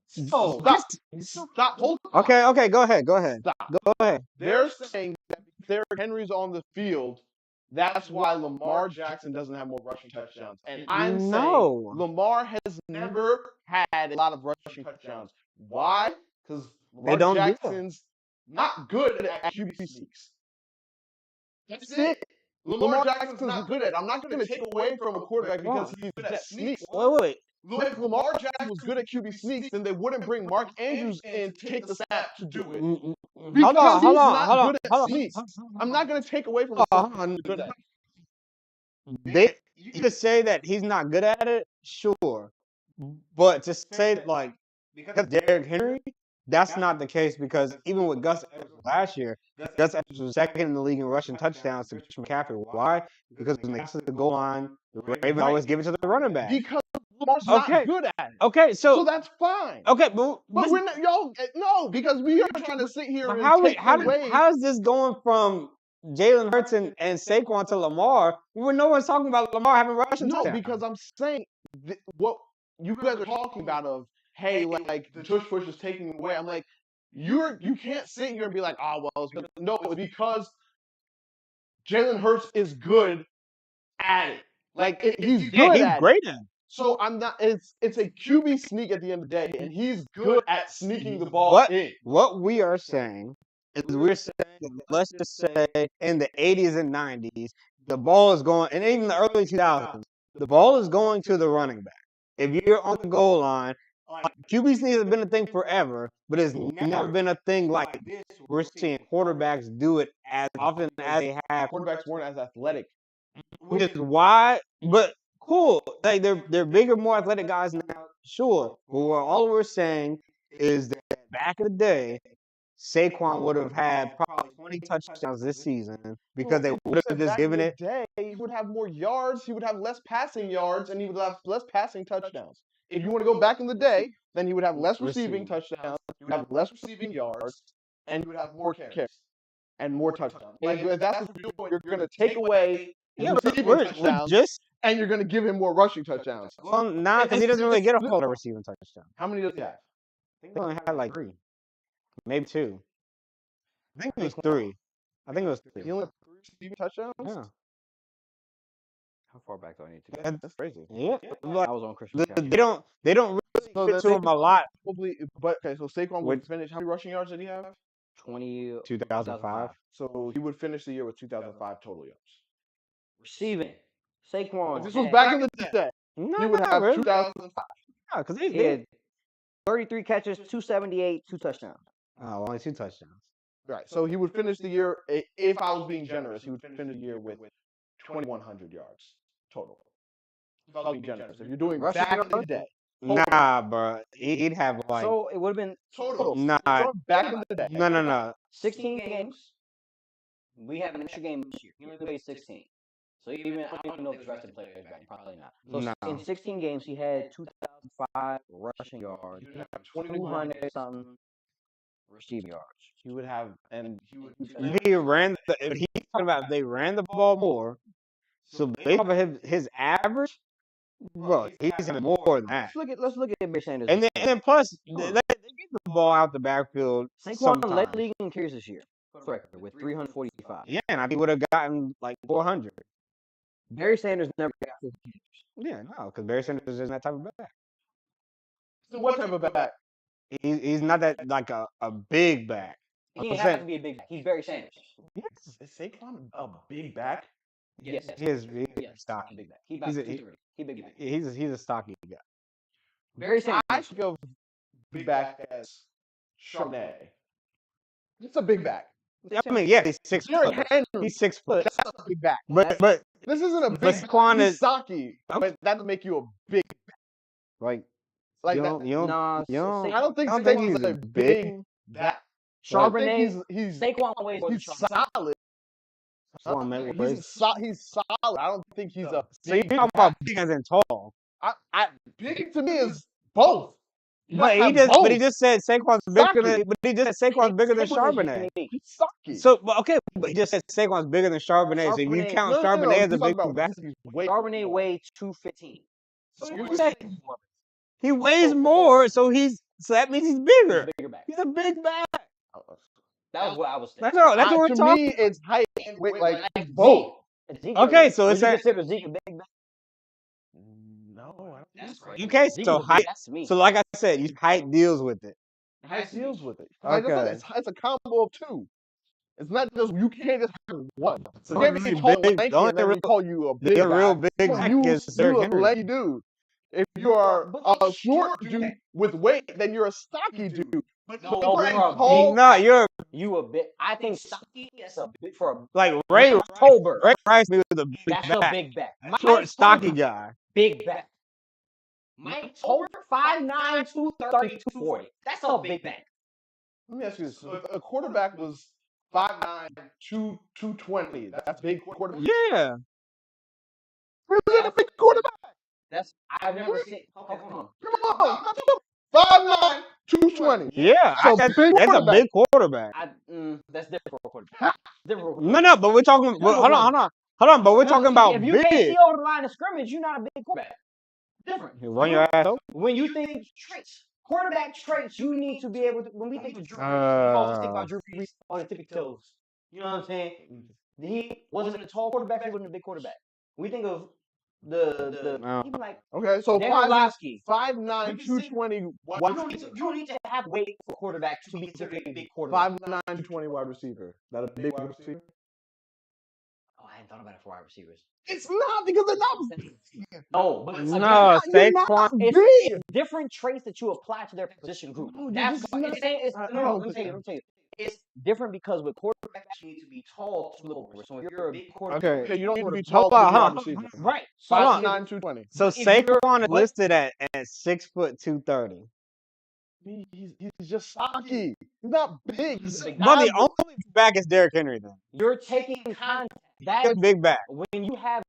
Stop. Hold on. Okay. Go ahead. Stop. Go ahead. They're saying that if Derrick Henry's on the field, that's why Lamar Jackson doesn't have more rushing touchdowns. And I'm saying Lamar has never had a lot of rushing touchdowns. Why? Because Lamar Jackson's not good at QB sneaks. That's it. Lamar Jackson's not good at it. I'm not going to take away from a quarterback because he's good at sneaks. Wait. If Lamar Jackson was good at QB sneaks, then they wouldn't bring Mark Andrews in to take the snap to do it. Because he's not good at sneaks. I'm not going to take away from him. Good at it. You could say that he's not good at it, sure. But to say that, like, because Derrick Henry, that's not the case because even with Gus Edwards last year, Gus Edwards was second in the league in rushing touchdowns to Christian McCaffrey. Why? Because when they got to the goal line, the Ravens always give it to the running back. Because Lamar's not good at it. Okay, so that's fine. Okay, but we're not, no, because we are trying to sit here and take away. How is this going from Jalen Hurts and Saquon to Lamar when no one's talking about Lamar having rushing touchdowns? No, because I'm saying what you guys are talking about of, hey, like the tush push is taking away. I'm like, you can't sit here and be like, it's because Jalen Hurts is good at it. Like he's good at it. Great at it. So I'm not. It's a QB sneak at the end of the day, and he's good at sneaking the ball in. What we are saying is we're saying that, let's just say in the 80s and 90s, the ball is going, and even the early 2000s, the ball is going to the running back. If you're on the goal line, QB sneak has been a thing forever, but it's never been a thing like this. We're seeing quarterbacks do it as often as they have. Quarterbacks weren't as athletic. Which is why, but cool. Like they're bigger, more athletic guys now, sure. But all we're saying is that back in the day, Saquon would have had probably 20 touchdowns this season because they would have just given it. He would have more yards. He would have less passing yards, and he would have less passing touchdowns. If you want to go back in the day, then he would have less receiving touchdowns. He would have less receiving yards, and he would have more carries and more touchdowns. Like if that's what you're doing, you're going to take away receiving touchdowns, and you're going to give him more rushing touchdowns. Well, nah, because he doesn't really get a whole lot of receiving touchdowns. How many does he have? I think he only had like 3, maybe 2. I think it was 3. I think it was 3. He only had 3 receiving touchdowns. Yeah. How far back do I need to go? That's crazy. Yeah. I was on Christian. They don't really fit to him a lot. Probably, but okay. So Saquon would finish. How many rushing yards did he have? 2005. So he would finish the year with 2005 total yards. Receiving. Saquon. If this was back in the day, No, he would have really. 2005. No, because He had 33 catches, 278, 2 touchdowns. Oh, only 2 touchdowns. Right. So he would finish the year. If I was being generous, he would finish the year with 2,100 yards total. If I was being generous, if you're doing Rushing back in the yards? day, Nah, bro. He'd have like. So it would have been total. Nah. Back in the day. No. 16 games. We have an extra game this year. He only played 16. So even I don't even know if he's rested players back. Probably not. So No. in 16 games, he had 2,005 rushing yards, 200 something receiving yards. He would have, and he would. If he's talking about if they ran the ball more, so based off of his average, bro, he's having more than that. Let's look at Barry Sanders. And then plus they get the ball out the backfield. Saquon led the league in carries this year. Record with 345. Yeah, and I think would have gotten like 400. Barry Sanders never got 400. Yeah, no, because Barry Sanders isn't that type of back. So what type of back? He's not that like a big back. He didn't have to be a big back. He's Barry Sanders. Yes. Is Saquon a big back? Yes. He's Yes. stocky. Big back. He about 230. He big back. He's a stocky guy. Barry Sanders. I think of big back as Charbonnet. It's a big back. I mean, yeah, he's 6 foot. He's 6 foot. That's a big back. But this isn't a big Saquon he's is stocky, but that doesn't make you a big like like you that. don't, you don't, Nah, you don't, I don't think I don't think Saquon's he's a big back. Charbonnet. He's Saquon weighs more than he's Charbonnet. solid. Saquon may He's solid. I don't think he's a So you're talking about big as in tall. big to me is both. But he just said Saquon's bigger than. But he just said Saquon's bigger than Charbonnet. He's stocky. So okay, but he just said Saquon's bigger than Charbonnet. So if you count Charbonnet as a big back, Charbonnet weighed 215. he weighs more. So that means he's bigger. Bigger back. He's a big back. That was what I was thinking. That's what we're to talking. me, it's height and weight, like both. Okay, so it's consider Zeke a big back. No, That's crazy. Okay, so height. That's me. So like I said, height deals with it. height deals with it. Okay. Like I said, it's a combo of two. It's not just you can't just have one. So you can't be tall and lanky the only and then we real- call you a big The real guy. big No, back you is Derrick a Henry. lanky dude. If you are a short dude with weight, then you're a stocky dude. But No, you're you're a tall. No, you're You a bit. I think stocky. That's a big for a like Ray Tolbert. Rice was a big That's a back, big back. short, stocky guy. Big back. Mike Tolbert, 5'9", 230, 240. That's a big back. Let me ask you this: so if a quarterback was 5'9", 220, that's big quarterback. Yeah. Really a big quarterback? I've never seen. Okay, come on. Come on, 5'9", 220. Yeah, So that's big a quarterback. big quarterback. That's different for a quarterback. Different for a quarterback. No, but we're talking. Hold on. But we're talking about If you can't big. see over the line of scrimmage, you're not a big quarterback. Different. You run your ass over. When you think traits, quarterback traits, you need to be able to. When we think of Drew Brees, we always think about Drew Brees on the tippy toes. You know what I'm saying? He wasn't a tall quarterback. He wasn't a big quarterback. When we think of No. even like Okay, so Dan 5'9", Orlovsky. 5'9", 220 wide You don't need to have weight for quarterback to be considered a big quarterback. 5'9", 220 wide receiver. That a big wide receiver? Oh, I hadn't thought about it for wide receivers. It's not because they're not. No, but it's No, You're not Saquon. big. it's different traits that you apply to their position group. No, That's this is why not- let me tell you. It's different because with quarterbacks you need to be tall to look over. So if you're a big quarterback, Okay, you don't need to be Hold tall to on, be hold wide receiver. right? Hold on. 5'9", 220. So if you're- Saquon is what- listed at 6 foot 230. He's just stocky. He's not big. He's Big But the average. only back is Derrick Henry then. You're taking contact. He's That a big back. when you have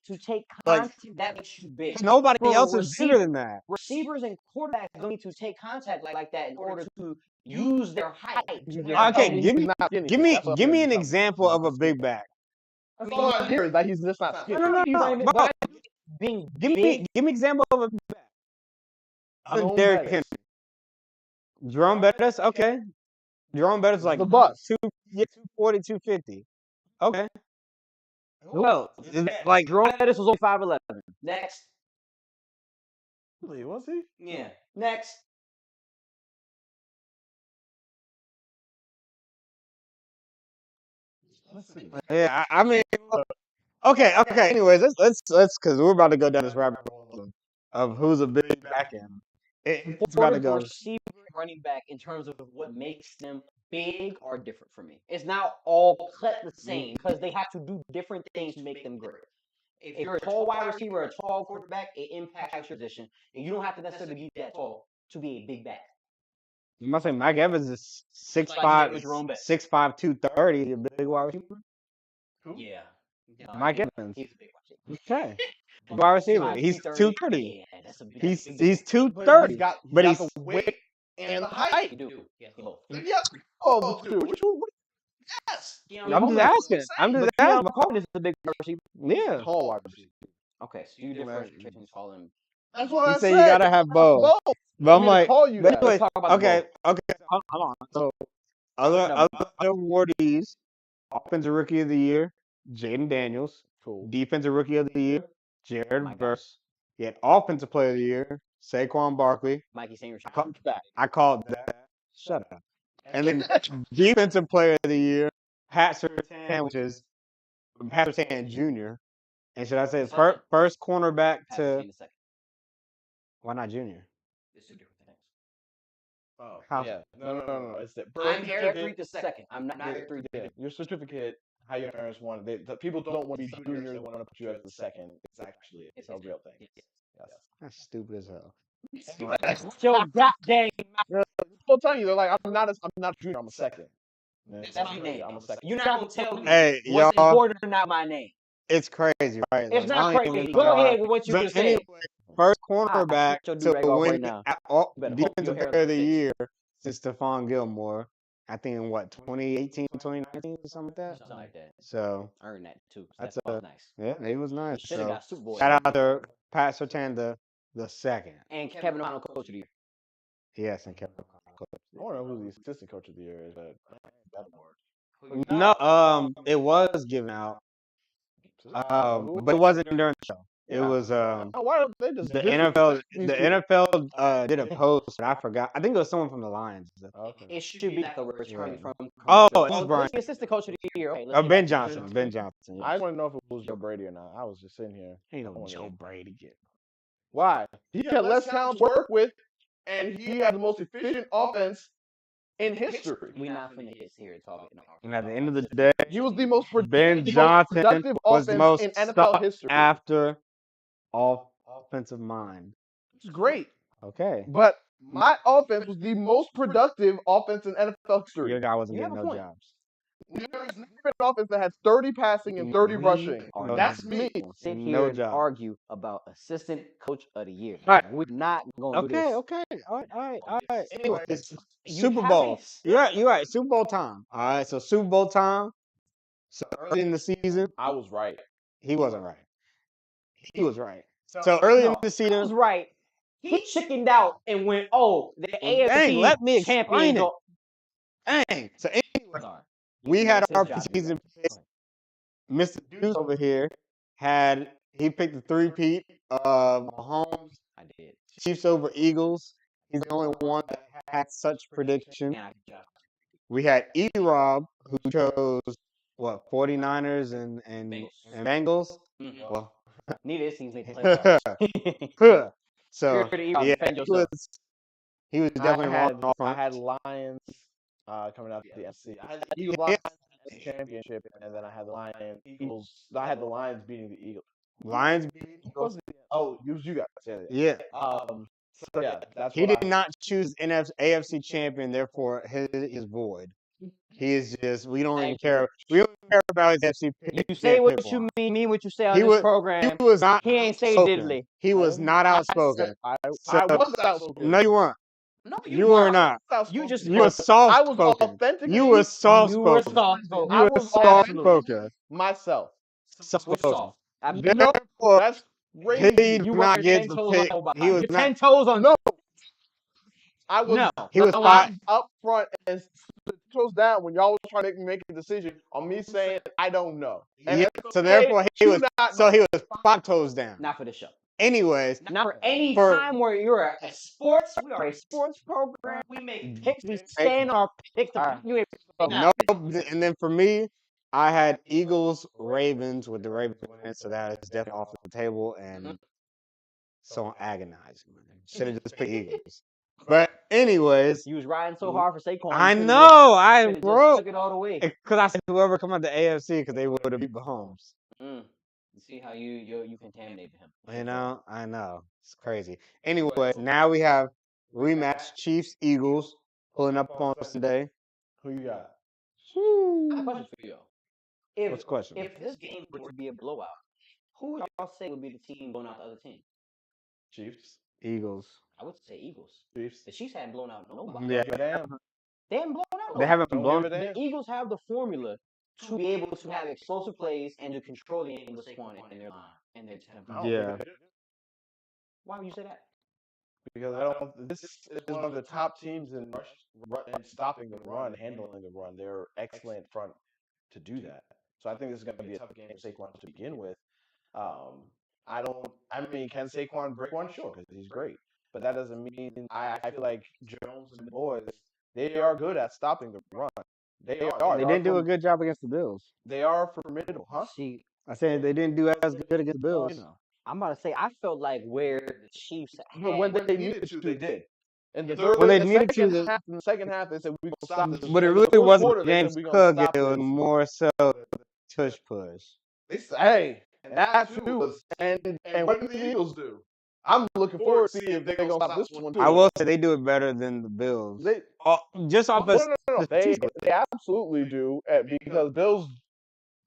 to take Like- contact, that makes you big. Nobody For else is bigger than that. Receivers and quarterbacks don't need to take contact like that in order to use their height. Okay, give me not skinny. give me That's what give I'm me an saying. example of a big back. That's all I hear is that he's just not skinny. No. Bro, Being give me big, an example of a big back. Jerome Derrick Bettis. Henry. Jerome Bettis, okay. Jerome Bettis is like The bus. 240, 250. Okay. Who else? Like Jerome Bettis was on 5'11". Next. Really, was he? Yeah. Next. Let's see. yeah, I mean okay. Anyways, let's because we're about to go down this rabbit hole of who's a big back end. It's about to go. Receiver and running back in terms of what makes them big are different for me. It's not all cut the same because they have to do different things to make them great. If you're a tall wide receiver, a tall quarterback, it impacts your position, and you don't have to necessarily be that tall to be a big back. You must say Mike Evans is Like 6'5", Jerome Bettis. 6'5", 230, a big wide receiver. Yeah. Mike Evans. He's a big wide receiver. Okay. Wide receiver. 5'2", He's 230. Yeah, that's a big. He's that's a big 230. He's got But he's the weight and the height. you do. Yeah, both. Yeah. Oh, dude. Which one? Yes. I'm just asking. I'm just asking. Coleman is a big wide receiver. Yeah. Tall wide receiver. Okay, so you differentiate between tall and. That's what I You say said. you gotta have both. But I'm like, call you but that. anyway, Let's talk about the okay. Hold on. So other awardees: offensive rookie of the year, Jaden Daniels. Cool. Defensive rookie of the year, Jared my Verse. Yet offensive player of the year, Saquon Barkley. Mikey Senior. I called that. Shut up. And then defensive player of the year, Pat Surtain, which is Pat Surtain Jr. And should I say first cornerback to why not junior? It's two different things. Oh, How? yeah. No. It's that. I'm Eric Reed the second. I'm not Eric Reed. Yeah. Your certificate, how your parents want it. The people don't want to be juniors. They want to put you as the second. It's actually it's a real thing. Yes. That's stupid as hell. Yo, goddamn. People telling you they're like, I'm not a junior. I'm a second. Yeah, That's my name. I'm a second. You're not gonna tell me Hey, what's y'all, important or not my name. it's crazy, right? It's Like, not I don't crazy. even Go know. ahead with what you But just said. anyway, first cornerback your do-rag to off win right now. Better hope defensive your hair player of the looks year since Stephon Gilmore. I think in what 2018, 2019, or something like that. Something like that. So I earned that too. That's That's nice. yeah, he was nice. Should have So got Super Bowl. shout out to Pat Surtain the second. And Kevin O'Connell, coach of the year. Yes, and Kevin. I don't know who the assistant coach of the year is, but that award. No, it was given out, but it wasn't during the show. It was Why don't they just the visit NFL. these The people? NFL did a post, but I forgot. I think it was someone from the Lions. Okay. It should be like a return from. Oh, it was Brian. The assistant coach of the year. Okay, let's get Ben back to Johnson. it. Ben Johnson. I want to know if it was Joe Brady or not. I was just sitting here. Ain't I no wanna Joe know. Brady. Why? He had less talent to work with, and he had the most efficient offense in history. We're not finna get here talking. And at the end of the day, He was the most Ben Johnson productive was the offense most in NFL sought history. after offensive mind. It's great, Okay. but my offense was the most productive offense in NFL history. Your guy wasn't You have getting a no point. jobs. There's never been an offense that had 30 passing and 30 rushing. are That's not me. Sit No here and job. argue about assistant coach of the year. All right. We're not gonna do this. Okay. All right. Anyways, You Super have Bowl. this. You're right. Super Bowl time. All right. So Super Bowl time. So early in the season, I was right. he wasn't right. He was right. So early in the He was season, right. He chickened out and went, "Oh, the AFC dang, let me explain champion." it. Dang. So anyway, Sorry. we had It's his our job. preseason picks. Mr. Deuce over here had He picked the three-peat of Mahomes, I did. Chiefs over Eagles. He's the only one that had such prediction. And I just We had E-Rob, who chose, 49ers and Bengals? Mhm. Well, Neither of these teams made the playoffs. so, You're the E-Rob, yeah, defend yourself. he was definitely wrong on I front. had Lions coming out the NFC. I had the Eagles Lions championship, and then I had the Lions Eagles. I had the Lions beating the Eagles. Lions beat Who was it? Oh, it was you guys. Yeah. Yeah. So yeah, that's He what did not choose AFC champion, therefore his is void. He is just, we don't even care. We don't care about his AFC pick. You say what you mean what you say on He this was program. he was not He ain't say outspoken. diddly. He was not outspoken. I So, was outspoken. no, you weren't. No, You were not. You just You were I soft was spoken. authentically. You were soft you were spoken. soft spoken. You were was soft authentically spoken. myself. Soft We're spoken. soft. I- No, Therefore, that's he crazy. did You not were get 10 the toes pick. on He was You're not. 10 toes on. No, I was. No. He was No, five. Up front and toes down when y'all was trying to make a decision on me saying I don't know. And Yeah. it's So okay therefore, he to was. not So know. he was 5 toes down. Not for the show. Anyways, Not for any For- time where you're a sports. We are a sports program. We make picks. We stand on our picks. You ain't no. And then for me, I had Eagles, Ravens with the Ravens winning, so that is definitely off the table and so agonizing. Should have just picked Eagles. But anyways, You was riding so hard for Saquon. I you could've know I just wrote took it all the way. because I said whoever come out the AFC because they would have beat Mahomes. You see how you contaminated him. You know, I know it's crazy. Anyways, now we have rematch Chiefs Eagles pulling up on us today. Who you got? I have a question for you. What's the question? If this game were to be a blowout, who would y'all say would be the team blowing out the other team? Chiefs. Eagles. I would say Eagles. Chiefs. The Chiefs haven't blown out nobody. Yeah, Damn. They haven't blown out. they haven't Don't blown. give a damn. The Eagles have the formula to be able to have explosive plays and to control the game with Saquon in their line and their tempo. I don't Yeah. think they do. Why would you say that? Because I don't. This is one of the top teams in and stopping the run, handling the run. They're excellent front to do that. So I think this is going to be a tough game for Saquon to begin with. I don't. I mean, can Saquon break one? Sure, because he's great. But that doesn't mean I feel like Jones and the boys, they are good at stopping the run. They are. They didn't do a good job against the Bills. They are formidable, huh? See, I said they didn't do as good against the Bills. I'm about to say I felt like where the Chiefs But when they needed to, they did. In the When they the needed to, in the second half, they said we're gonna stop this. But it In the really fourth wasn't quarter, they said, James "We're gonna Cook. stop It was this." more so tush push. Hey, that too was. And what do the Eagles do? I'm looking forward to see if they're gonna stop this one too. I will say they do it better than the Bills. They Just off no, us. no. They absolutely do because Bills.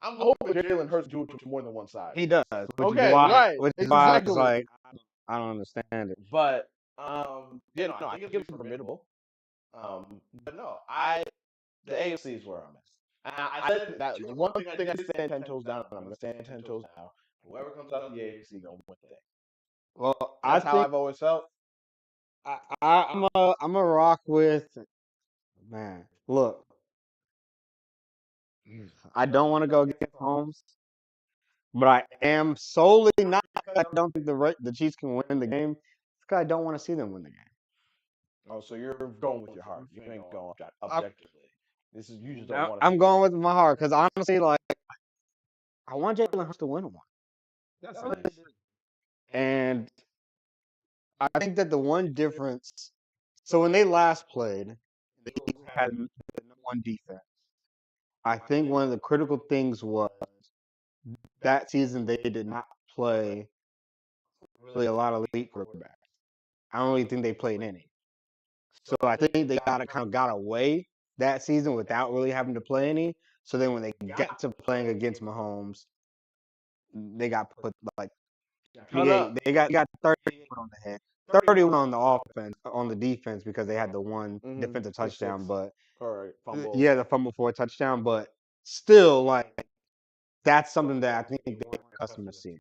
I'm hoping Jalen Hurts do it to more than one side. He does. Which Okay, is why, right. Which is why I was Exactly. like, I don't understand it. But yeah, no, I think it's formidable. But no, the AFC is where I'm at. And I said that the one thing I did stand 10 toes down, and I'm gonna stand 10 toes down. Whoever comes out of the AFC gonna win the thing. Well, That's how I've always felt. I'm a rock with, man. Look, I don't want to go against Holmes, but I am solely not because I don't think the Chiefs can win the game. It's because I don't want to see them win the game. Oh, so you're going with your heart. You ain't going objectively. This is you just don't want. I'm going with my heart because honestly, like, I want Jalen Hurts to win one. That's nice. And I think that the one difference, so when they last played, the Eagles had the number one defense. I think one of the critical things was that season they did not play really a lot of elite quarterbacks. I don't really think they played any. So I think they kind of got away that season without really having to play any. So then when they got to playing against Mahomes, they got put like they got 31 on the head, 31 on the offense, on the defense because they had the one defensive touchdown. But yeah, the fumble for a touchdown. But still, like, that's something that I think they're accustomed to seeing.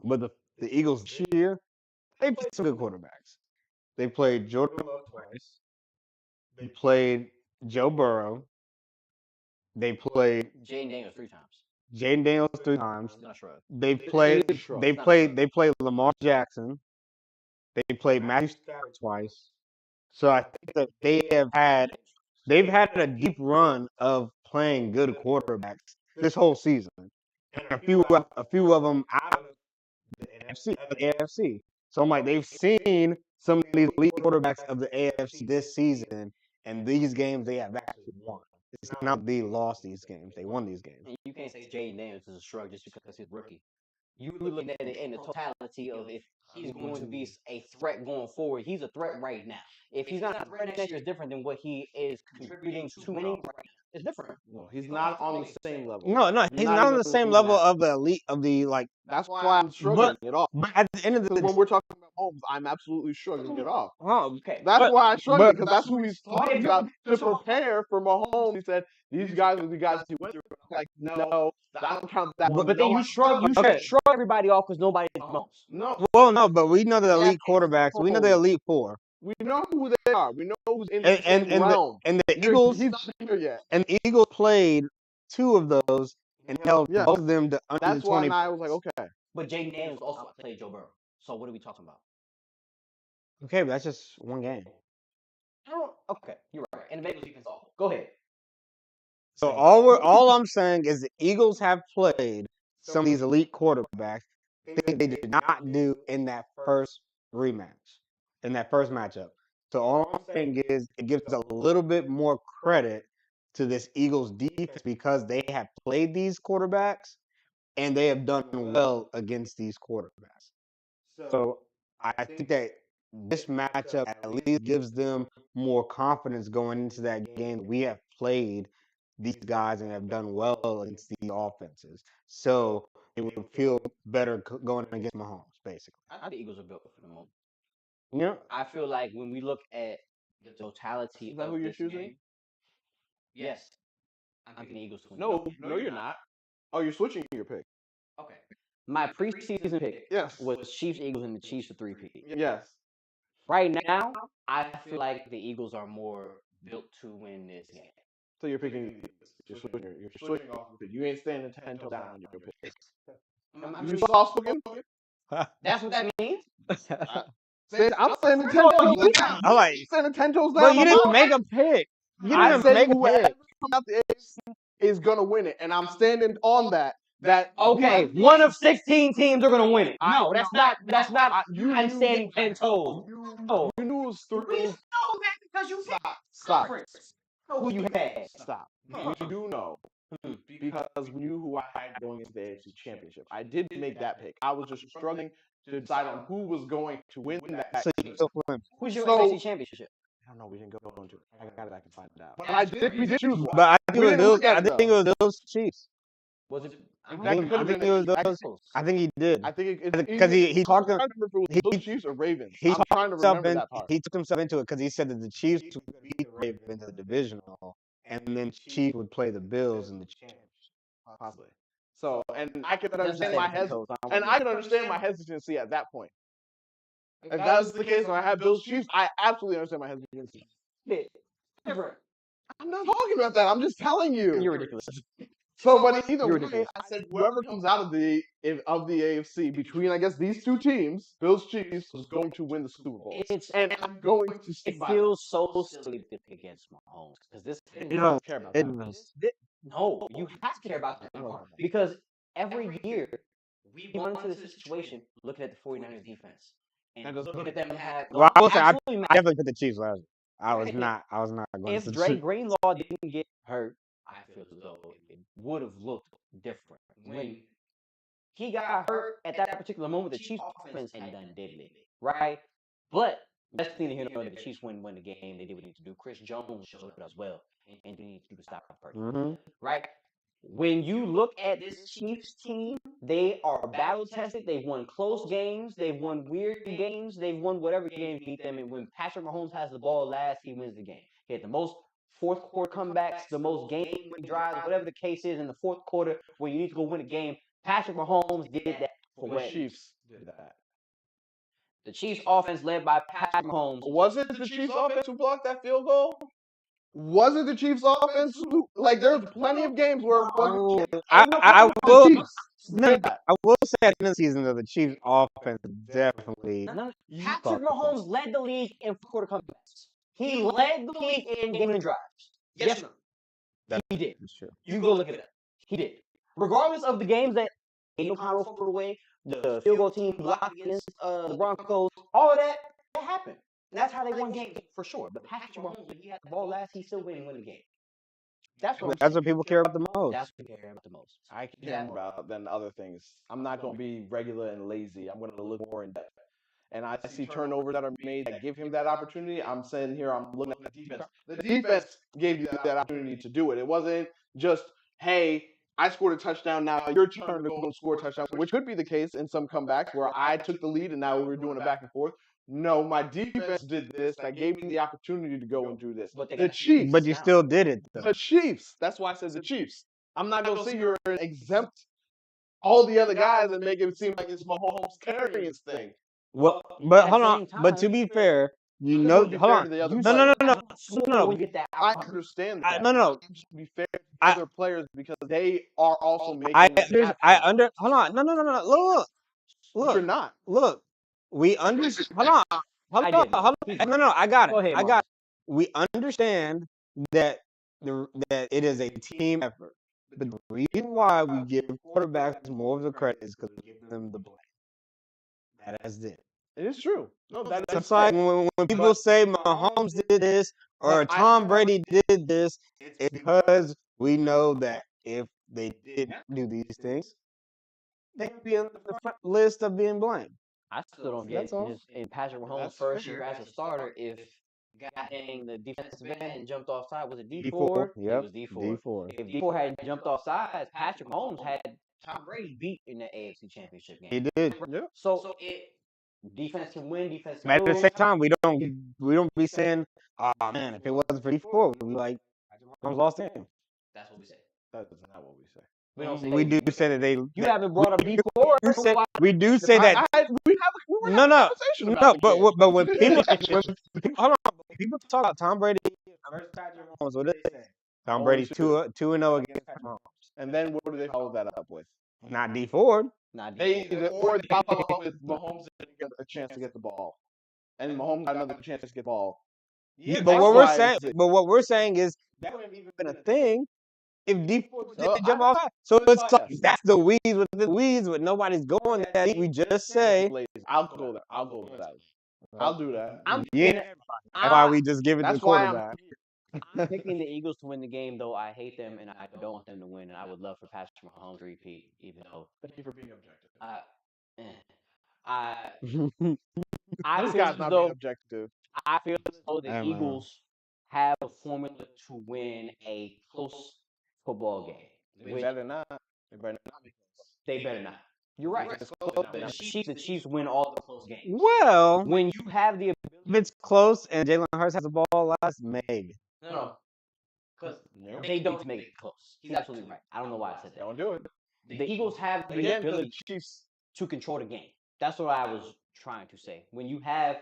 But the Eagles this year, they played some good quarterbacks. They played Jordan Love twice. They played Joe Burrow. They played Jaden Daniels 3 times. Jaden Daniels 3 times. It's not shrug. They It played. is shrug. They It's not played. shrug. They played Lamar Jackson. They played Matthew Stafford twice. So I think that they've had a deep run of playing good quarterbacks this whole season, and a few of them out of the AFC. So I'm like, they've seen some of these elite quarterbacks of the AFC this season, and these games they have actually won. It's not they lost these games; they won these games. And you can't say Jaden Daniels is a shrug just because he's rookie. You looking at it in the totality of if he's going to be a threat going forward. He's a threat right now. If he's not a threat next year, it's different than what he is contributing to winning right now. It's different. No, he's not on the same level. No, he's not on the same level of the elite of the like. That's why I'm shrugging it off. But at the end of the Because when we're talking about Mahomes, I'm absolutely shrugging it off. oh, Okay. That's why I shrugged it, because but- that's who he's talking about to prepare for Mahomes. He said these guys are the guys he went through. I'm like, no, I don't count that one. But then No, you shrug everybody off because nobody knows. No, well, no, but we know the elite quarterbacks. We know the elite four, we know who they are. We know who's in the and same realm. the Eagles. He's not here yet. And the Eagles played 2 of those and held Yeah. both of them to under That's why 20 I was like, okay. But Jaden Daniels also played Joe Burrow. So what are we talking about? Okay, but that's just one game. Okay, you're right. And the Bengals defense awful. Go ahead. So all I'm saying is the Eagles have played some of these elite quarterbacks things they did not do in that first rematch, in that first matchup. So all I'm saying is it gives a little bit more credit to this Eagles defense because they have played these quarterbacks and they have done well against these quarterbacks. So I think that this matchup at least gives them more confidence going into that game. We have played these guys and have done well against these offenses. So it would feel better going against Mahomes, basically. I think the Eagles are built for the moment. Yeah. I feel like when we look at the totality Is that of who you're this choosing? game, yes, I'm picking the Eagles to win. No, you're not. Oh, you're switching your pick. Okay. My preseason pick Yes. was Chiefs Eagles and the Chiefs for 3-peat. Yes. Right now, I feel like the Eagles are more built to win this game. So you're picking. You're switching off your pick. You ain't standing 10 toes down on your pick. You saw OutSpoken? That's what that means. I'm standing 10 toes down. I like, Standing 10 toes down. but you didn't make a pick. You I didn't said make a whoever pick. comes out the AFC is gonna win it, and I'm standing on that. Okay, one of 16 teams are gonna win it. I- No, that's not. I'm you- standing 10 toes. No. You knew it was We three. know that because you picked Stop. conference. Know who you had. Stop. You do know because we knew who I had going into the AFC Championship. I did make that pick. I was just struggling to decide on who was going to win that. So you still flip. Who's your So- AFC championship? I don't know. We didn't go into it. I got it back and find it out. But we did choose one. But I think We it didn't was look at it, I think it was those Chiefs. Was it? I That think, could I have think been it was I those. Close. I think he did. I think it's Because he talked I'm him. trying to remember if He- it was those Chiefs or Ravens. He I'm talked trying to himself remember in, that part. he took himself into it because he said that the Chiefs would beat the Ravens in the divisional, and then Chiefs would play the Bills in the championship. Possibly. So, and I could That's understand the my same toes. and I can understand my hesitancy at that point. If that was the case when I had Bills Chiefs, I absolutely understand my hesitancy. Different. I'm not talking about that. I'm just telling you. You're ridiculous. So, but either You're way, ridiculous. I said whoever comes out of the AFC between, I guess, these two teams, Bills Chiefs, is going to win the Super Bowl. And I'm going to it stick by feels so silly to pick against Mahomes because this. You don't care about It that. was. No, you have to care about that part because every year we run into this situation looking at the 49ers defense and looking at them have. Well, I will say I absolutely definitely put the Chiefs last. I was not going If to the Dre Chiefs. Greenlaw didn't get hurt, I feel as though it would have looked different. When he got hurt at that particular moment, the Chiefs offense hadn't done diddly, right? But that's the thing to hear the Chiefs win the game. They did what they need to do. Chris Jones showed up as well, and they need to stop the person, Mm-hmm. right? When you look at this Chiefs team, they are battle tested. They've won close games. They've won weird games. They've won whatever game beat them. And when Patrick Mahomes has the ball last, he wins the game. He had the most fourth quarter comebacks, the most game-winning drives, whatever the case is in the fourth quarter where you need to go win a game. Patrick Mahomes did that for The wins. Chiefs did that. The Chiefs offense led by Patrick Mahomes. Was it the Chiefs offense who blocked that field goal? wasn't the Chiefs' offense like there's plenty of games where it wasn't. I will. No, Say that. I will say at the end of the season that the Chiefs' offense definitely. Patrick Mahomes led the league in fourth quarter comebacks. He led the league in game-winning drives. Yes or no? He did. That's true. You go look at that. He did. Regardless of the games that Aiden O'Connell fumbled away, the field goal team blocked against the Broncos, all of that happened. And that's how they won games for sure. But Patrick Mahomes, when he had the ball last, he still win the game. That's what people care about the most. That's what they care about the most. I care more about than other things. I'm not going to be regular and lazy. I'm going to look more in depth. And I see turnovers that are made that give him that opportunity. I'm sitting here, I'm looking at the defense. The defense gave you that opportunity to do it. It wasn't just, hey, I scored a touchdown, now your turn to go and score a touchdown, which could be the case in some comebacks where I took the lead and now we're doing it back and forth. No, my defense did this. That gave me the opportunity to go and do this. The Chiefs. But you still did it, though. The Chiefs. That's why I said the Chiefs. I'm not going to sit here and exempt all the other guys and make it seem like it's Mahomes carrying his thing. Well, but hold on. But to be fair, you know, hold on. No. I understand that. No. Be fair to other players because they are also making. Hold on. No. Look. You're not. Look. We understand. Hold on. No. I got it. Ahead, I got it. We understand that that it is a team effort. But the reason why we give quarterbacks more of the credit is because we give them the blame. That is it. It is true. No, It's like when people say Mahomes did this or Tom Brady did this, it's because we know that if they didn't do these things, they would be on the front list of being blamed. I still don't get it. In Patrick Mahomes' first year as a starter, if dang the defensive end jumped off side, was it D4? Yep. It was D4. D4. If D4 had jumped off sides, Patrick Mahomes had Tom Brady beat in the AFC Championship game. He did. Yep. So defense can win, defense can But at the lose. same time, we don't be saying, oh man, if it wasn't for D4, we'd be like, Mahomes lost the game. That's what we say. That's not what we say. We don't say We do say that they. You haven't brought up D4. We do say that. We were having a conversation about but when people hold on, when people talk about Tom Brady versus Patrick Mahomes, what do they say? Tom Brady's 2-0 against Patrick Mahomes. And then what do they follow that up with? Not D4. Not They D4. or they follow up with Mahomes didn't get a chance to get the ball, and Mahomes got another chance to get the ball. Yeah, but what we're saying is that wouldn't even been a thing if D4 didn't jump off. So it's like that's the weeds with nobody's going that. We just say I'll go there. I'll go with that. I'll do that. That's why we just give it to the quarterback. I'm picking the Eagles to win the game, though I hate them and I don't want them to win, and I would love for Patrick Mahomes to repeat, even though. Thank you for being objective. I This feel guy's as not though being objective. I feel as though the Eagles have a formula to win a close football game. They better not. They better not. They better not. You're right. The Chiefs win all the close games. Well, when you have the ability, if it's close and Jalen Hurts has the ball last, maybe. No. Because they don't make it close. He's absolutely right. I don't know why I said that. Don't do it. The Eagles have the ability to control the game. That's what I was trying to say. When you have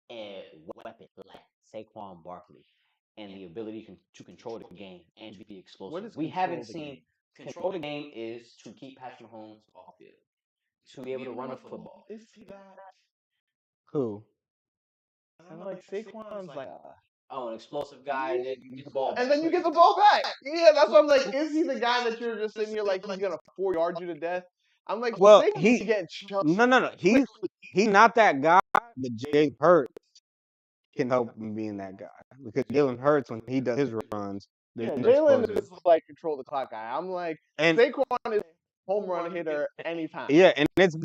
a weapon like Saquon Barkley and the ability to control the game and to be explosive, we haven't seen. Control the game is to keep Patrick Mahomes off the field, to be able to run a football. Is he that? Who? I know, like Saquon's like an explosive guy, and then you get the ball. And then you get the ball back. Yeah, that's what I'm like. Is he the guy that you're just sitting here like he's gonna 4-yard you to death? I'm like, well, he's getting chunked. No. He's not that guy. But Jalen Hurts can help him being that guy because Jalen Hurts when he does his runs. Yeah, Jalen is like control the clock guy. I'm like, and Saquon is home run hitter anytime. Yeah, and it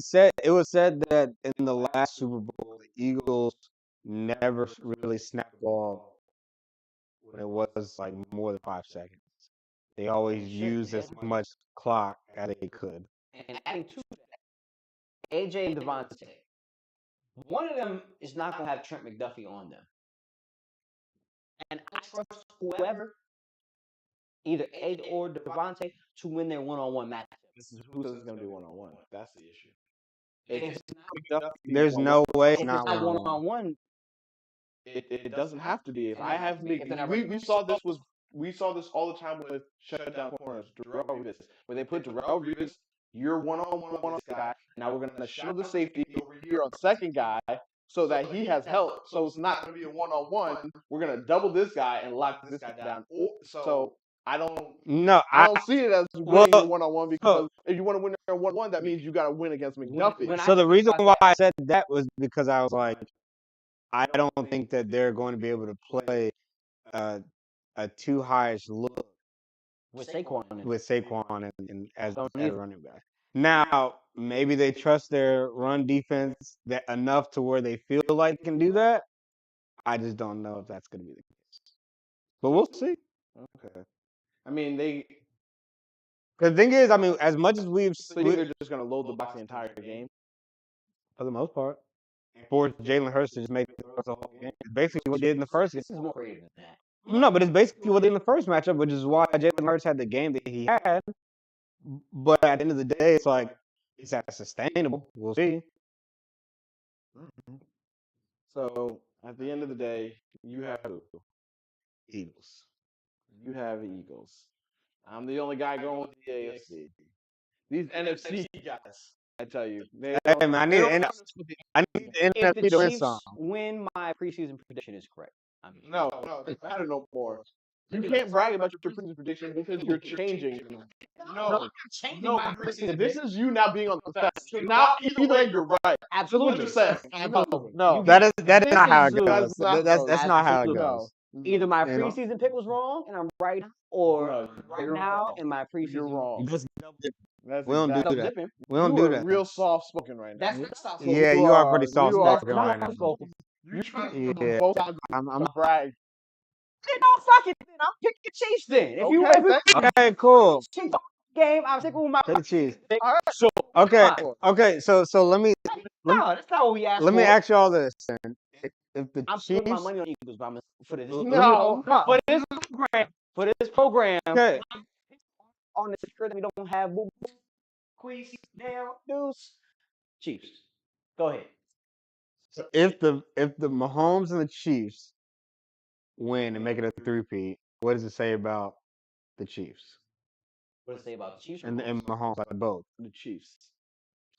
was said that in the last Super Bowl, the Eagles never really snapped the ball when it was like more than 5 seconds. They always used as much clock as they could. And adding to that, AJ and Devontae, one of them is not going to have Trent McDuffie on them. And I trust whoever, either AJ or Devontae, to win their one-on-one matchup. Who says it's going to be one-on-one? That's the issue. If There's no way it's not one-on-one. it doesn't have to be. If I have if they're not we saw this all the time with shutdown corners, Darrell Revis, where they put Darrell Revis, you're one-on-one on this guy. Now we're gonna shadow the safety over here on second guy so that he has help. So it's not gonna be a one-on-one. We're gonna double this guy and lock this guy down. So I don't see it as winning the one-on-one, because if you want to win the one-on-one, that means you got to win against McDuffie. So the reason why I said that was because I was like, I don't think that they're going to be able to play a too highest look with Saquon. with Saquon and as running back. Now, maybe they trust their run defense that enough to where they feel like they can do that. I just don't know if that's going to be the case. But we'll see. Okay. I mean, the thing is, I mean, as much as they're just going to load the box the entire game. For the most part. Force Jalen Hurts to just make the whole game. It's basically what they did in the first game. This is more creative than that. No, but it's basically what they did in the first matchup, which is why Jalen Hurts had the game that he had. But at the end of the day, it's like, is that sustainable? We'll see. So at the end of the day, you have Eagles. You have Eagles. I'm the only guy going with the AFC. These NFC guys, I tell you, I need the NFC to win some. When my preseason prediction is correct. No, it matter no more. You can't brag about your preseason prediction because you're changing. No, my preseason. This is you now being on the fence. Now either way, you're right. Absolutely. No, that is not how it goes. That's not how it goes. Either my preseason pick was wrong and I'm right, or right now in my preseason you're wrong. We don't do that. We don't do that. Real soft spoken right now. Yeah, you are pretty soft spoken right now. You're trying to both sides. I'm brag. Then don't fuck it. Then I'm picking Chiefs. Then Okay, cool. Game, I'm sticking with my Chiefs. All right, sure. Okay. So let me. No, that's not what we asked. Let me ask you all this then. If the I'm Chiefs, putting my money on Eagles, but for this. No. For this program. Okay. On the script, we don't have boo Queez, Dale, Deuce, Chiefs. Go ahead. So if the Mahomes and the Chiefs win and make it a three-peat, what does it say about the Chiefs? What does it say about the Chiefs? And Mahomes, like both. The Chiefs.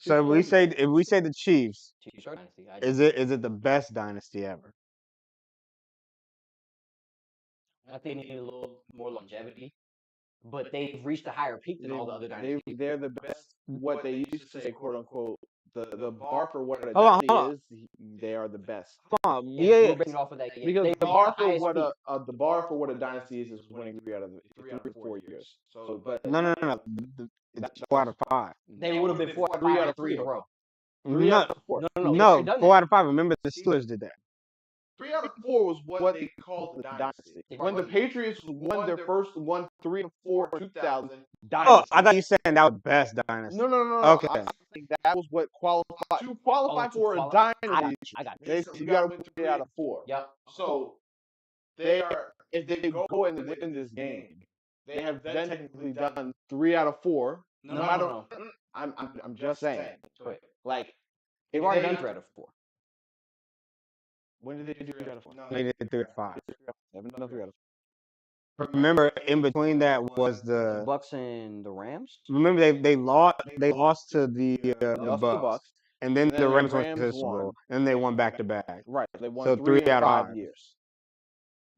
So if we say the Chiefs, are dynasty. Is it the best dynasty ever? I think they need a little more longevity, but they've reached a higher peak than all the other dynasties. They're the best. What they used to say, quote unquote, the bar for what a dynasty is. They are the best. Yeah. Off of that, because the bar for what a dynasty is winning 3 out of 4 years. So, but no. It's 4 out of 5. They would have been 4 out of 3 in a row. 3 out of 4. No, 4 out of 5. Remember the Steelers did that. 3 out of 4 was what they called the dynasty. When the Patriots won 3 and 4 in 2000. Oh, I thought you said that was best dynasty. No. Okay. I think that was what qualified. To qualify for a dynasty, I got you. You got to win 3 out of 4. Yep. So they are. If they go and win this game, they have then technically done 3 out of 4. No. I'm just saying. Like they've already done 3 out of 4. When did they do 3 out of 4? They did 3 out of 5. They haven't done 3 out of 4. Remember, in between that was the Bucks and the Rams. Remember, they lost to the Bucks, and then the Rams went to the Super Bowl, and they won back to back. Right, they won so 3 out of 5 years.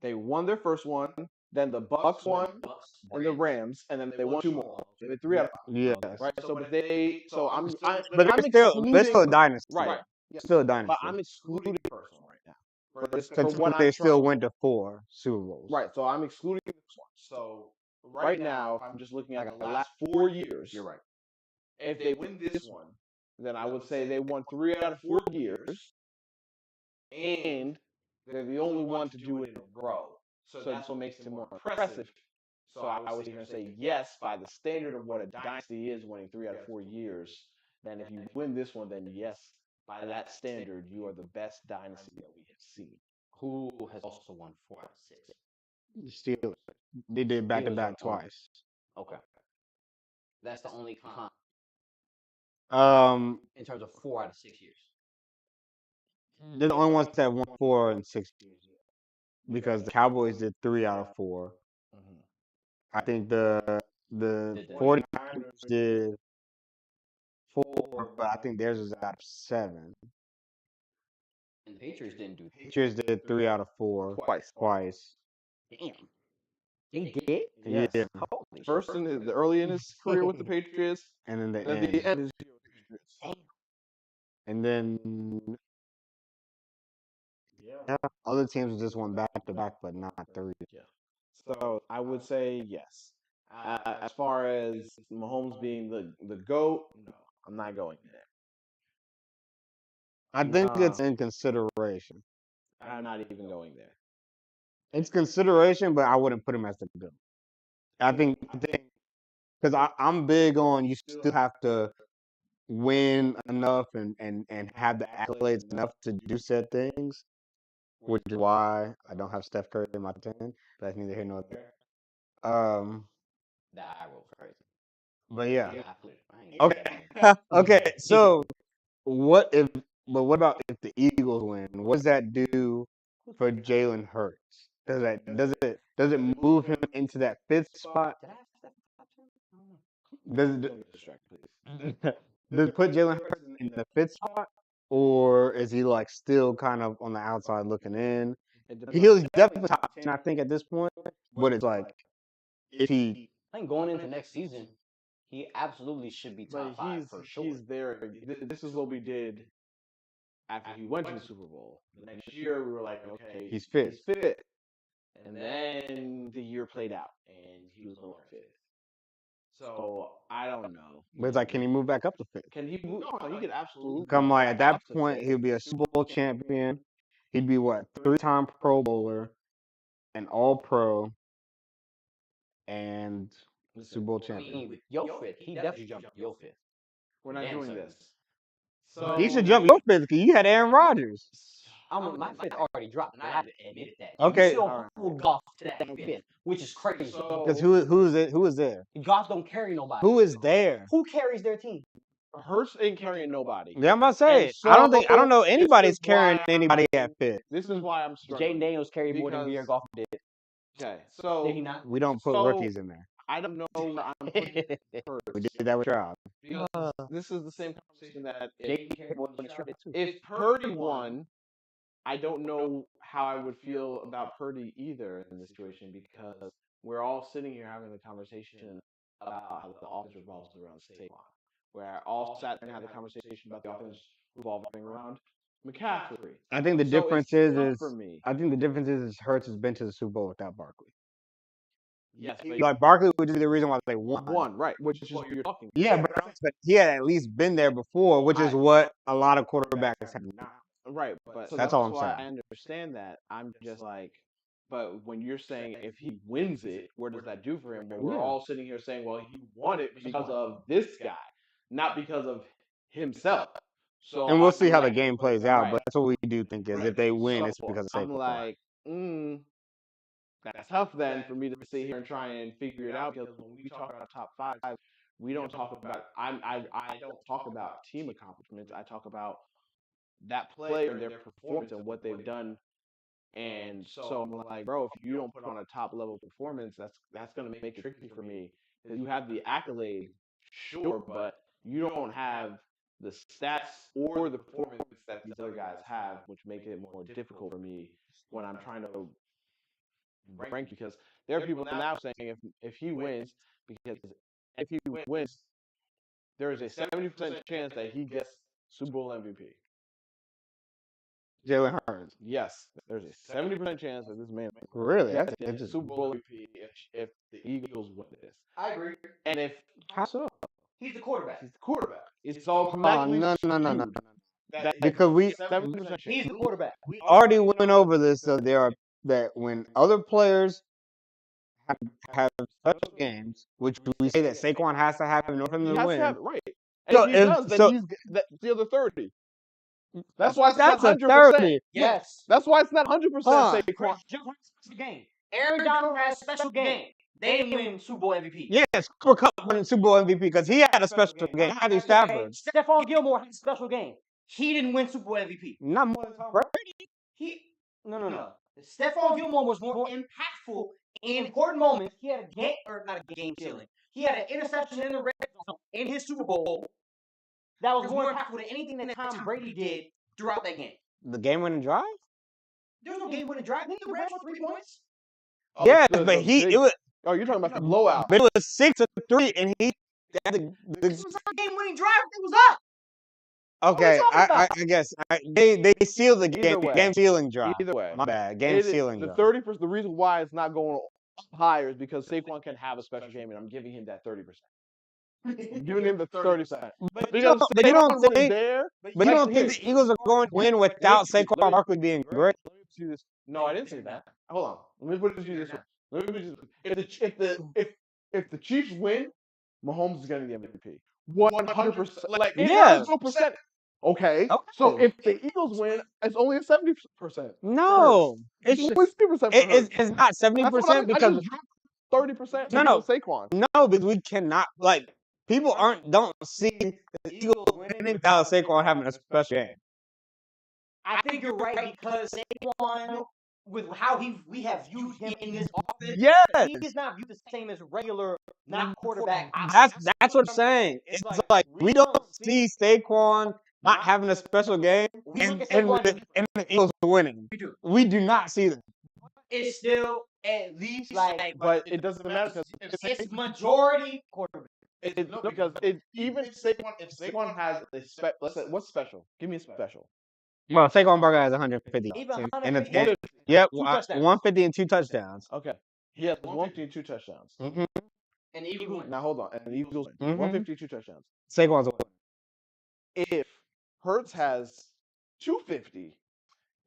They won their first one, then the Bucks won, and the Rams, and then they won 2 more. So they 3 out of 5. Yes. Right. So, but they're still a dynasty. Right. Still a dynasty. But I'm excluding the first one right now. But they still went to 4 Super Bowls. Right. So I'm excluding this one. So right now, if I'm just looking at the last 4 years. You're right. If they win this one, then I would say they won 3 out of 4 years, and they're the only one to do it in a row. So that's what makes it more impressive. So I was going to say yes, by the standard of what a dynasty is, winning 3 out of 4 years. Then if you win this one, then yes, by that standard, you are the best dynasty that we have seen. Who has also won 4 out of 6? The Steelers. They did back-to-back twice. Okay. That's the only comp. In terms of 4 out of 6 years. They're the only ones that won 4 in 6 years because the Cowboys did 3 out of 4. Mhm. I think the Did the 49ers did 4, but I think theirs was out of 7. And the Patriots didn't do Patriots did 3 out of 4 twice. damn. They did? Yes. Yeah, Holy First in the early in his career with the Patriots, and then the and at end. the end of his year with the Patriots. And then yeah, other teams just went back to back, but not 3. So I would say yes. As far as Mahomes being the GOAT, no, I'm not going there. I think it's in consideration. I'm not even going there. It's consideration, but I wouldn't put him as the GOAT. I think because I'm big on you still have to win enough and have the accolades enough to do said things, which is why I don't have Steph Curry in my 10. But that's neither here nor there. that I roll crazy. But yeah. I flipped. I ain't Okay. Okay. So what about if the Eagles win? What does that do for Jalen Hurts? Does it move him into that 5th spot? Did I have Steph in the top 10? I don't know. Does Don't get distracted, please. does it put Jalen Hurts in the 5th spot, or is he like still kind of on the outside looking in? He's definitely top 10, I think, at this point. But it's like if he I think going into next season, he absolutely should be top But 5 for sure. he's there. This is what we did after he went to the Super Bowl. The next year, we were like, okay, he's fit. He's fit. And then the year played out, and he was nowhere fit. So I don't know. But it's like, can he move back up to 5th? Can he move? No, he could absolutely. Come like at move that up to point, fifth. he'll be a Super Bowl champion. He'd be what, 3-time Pro Bowler, an All Pro, and Super Bowl I champion. mean, with your fit, he definitely jumped your fifth. We're not Damn, doing son. this. So He should jump your 5th because you had Aaron Rodgers. My fifth already dropped, and I admitted that. Okay. You still hold Goff to that fifth, which is crazy. Because who is there? Goff don't carry nobody. Who is there? Who carries their team? Hurts ain't carrying nobody. Yeah, I'm about to say. And I don't know this anybody's is carrying why anybody at 5th. This is why I'm struggling. Jaden Daniels carried more than Because- Jared Goff did. Okay, so Did he not? We don't put So- rookies in there. I don't know where I'm putting Hurts. We did that with Stroud. Because this is the same conversation that Jaden carried more than Stroud did too. if Purdy won, I don't know how I would feel about Purdy either in this situation because we're all sitting here having the conversation about how the offense revolves around Saquon. We're all sat there and had the conversation about the offense revolving around McCaffrey. I think the So difference it's is tough for me. I think the difference is Hurts has been to the Super Bowl without Barkley. Yes, but Like Barkley would be the reason why they won. one, right, which is what you're talking about. Yeah, but he had at least been there before, which is what a lot of quarterbacks have not. Right, but so That's all I'm why saying. I understand that. I'm just like, but when you're saying if he wins it, where does that do for him? Well, we're Yeah. all sitting here saying, well, he won it because of this guy, not because of himself. So And we'll I'm see how the like- game plays out, right. but that's what we do think is if they win, it's So because of I'm Saquon. like, that's tough then for me to sit here and try and figure it out because when we talk about top 5, we don't talk about I don't talk about team accomplishments. I talk about that player, their performance, and what they've done. And so I'm like, bro, if you don't put on a top level performance, that's gonna make it tricky for me. Because you have the accolade, sure, but you don't have the stats or the performance that these other guys have, which make it more difficult for me when I'm trying to rank. Because there are people now saying if he wins, because if he wins, there is a 70% chance that he gets Super Bowl MVP. Jalen Hurts. Yes, there's a 70% chance that this man Really? gets That's the interesting. Super Bowl MVP if the Eagles win this. I agree. And if How so? He's the quarterback. he's the quarterback, it's all Oh, automatically no. skewed. That Because we 70% chance. He's the quarterback. already went over this. So that when other players have special games, which we say that Saquon has to have in order for them He to has win. to have it right. And So if he if- does, then so- he's the other 30. That's why it's That's not a 100%. 30. Yes. That's why it's not 100% Huh. Saquon. Just like special game. Aaron Donald has a special game. They didn't win Super Bowl MVP. Yes, Cooper Kupp winning Super Bowl MVP because he had a special game. Matthew Stafford. Stephon Gilmore had a special game. He didn't win Super Bowl MVP. Not more than Tom Brady. No. Stephon Gilmore was more impactful in important moments. He had a game, or not a game stealing. He had an interception in the red zone in his Super Bowl that was more impactful than anything that Tom Brady did throughout that game. The game-winning drive. There was no game-winning drive. Didn't the Rams score 3 points? Oh, Yes, the but big- it was. Oh, you're talking about the blowout. But it was 6-3, and he. This was not a game-winning drive. It was up. Okay, What are you talking I guess they sealed the Either game. way. Game sealing drive. Either way, My bad. Game sealing the drive. 30%. The reason why it's not going up higher is because Saquon can have a special game, and I'm giving him that 30%. I'm giving him the 30%. But Because you don't Saquon was think. there. But you don't think the Eagles are going to win without Saquon Barkley being great? Let me see this. No, I didn't say that. Hold on. Let me put it to you this way. Let me put it this way. If the Chiefs win, Mahomes is getting the MVP. 100%. Like Yeah. no percent. Okay. Okay. So if the Eagles win, it's only a 70%. No, It's only 60%. it's not 70% because 30%. No. Saquon. no, because we cannot like people don't see the Eagles winning without Saquon having a special game. I think you're right because Saquon, with how we have viewed him in this offense, Yes, he is not viewed the same as regular non-quarterback. that's what I'm saying. It's like we don't see Saquon not having a special game and the Eagles winning. We do not see them. It's still at least like, But it doesn't matter because it's majority quarterback. Even if Saquon has let's say, what's special? Give me a special. Well, Saquon Barkley has 150. Even And 150. Yep, 2 touchdowns. 150 and 2 touchdowns. Okay. He has 150 and 2 touchdowns. Mm-hmm. And the Eagles win. Now hold on. And the Eagles win. Mhm. 152 touchdowns. Saquon's a winner. If Hurts has 250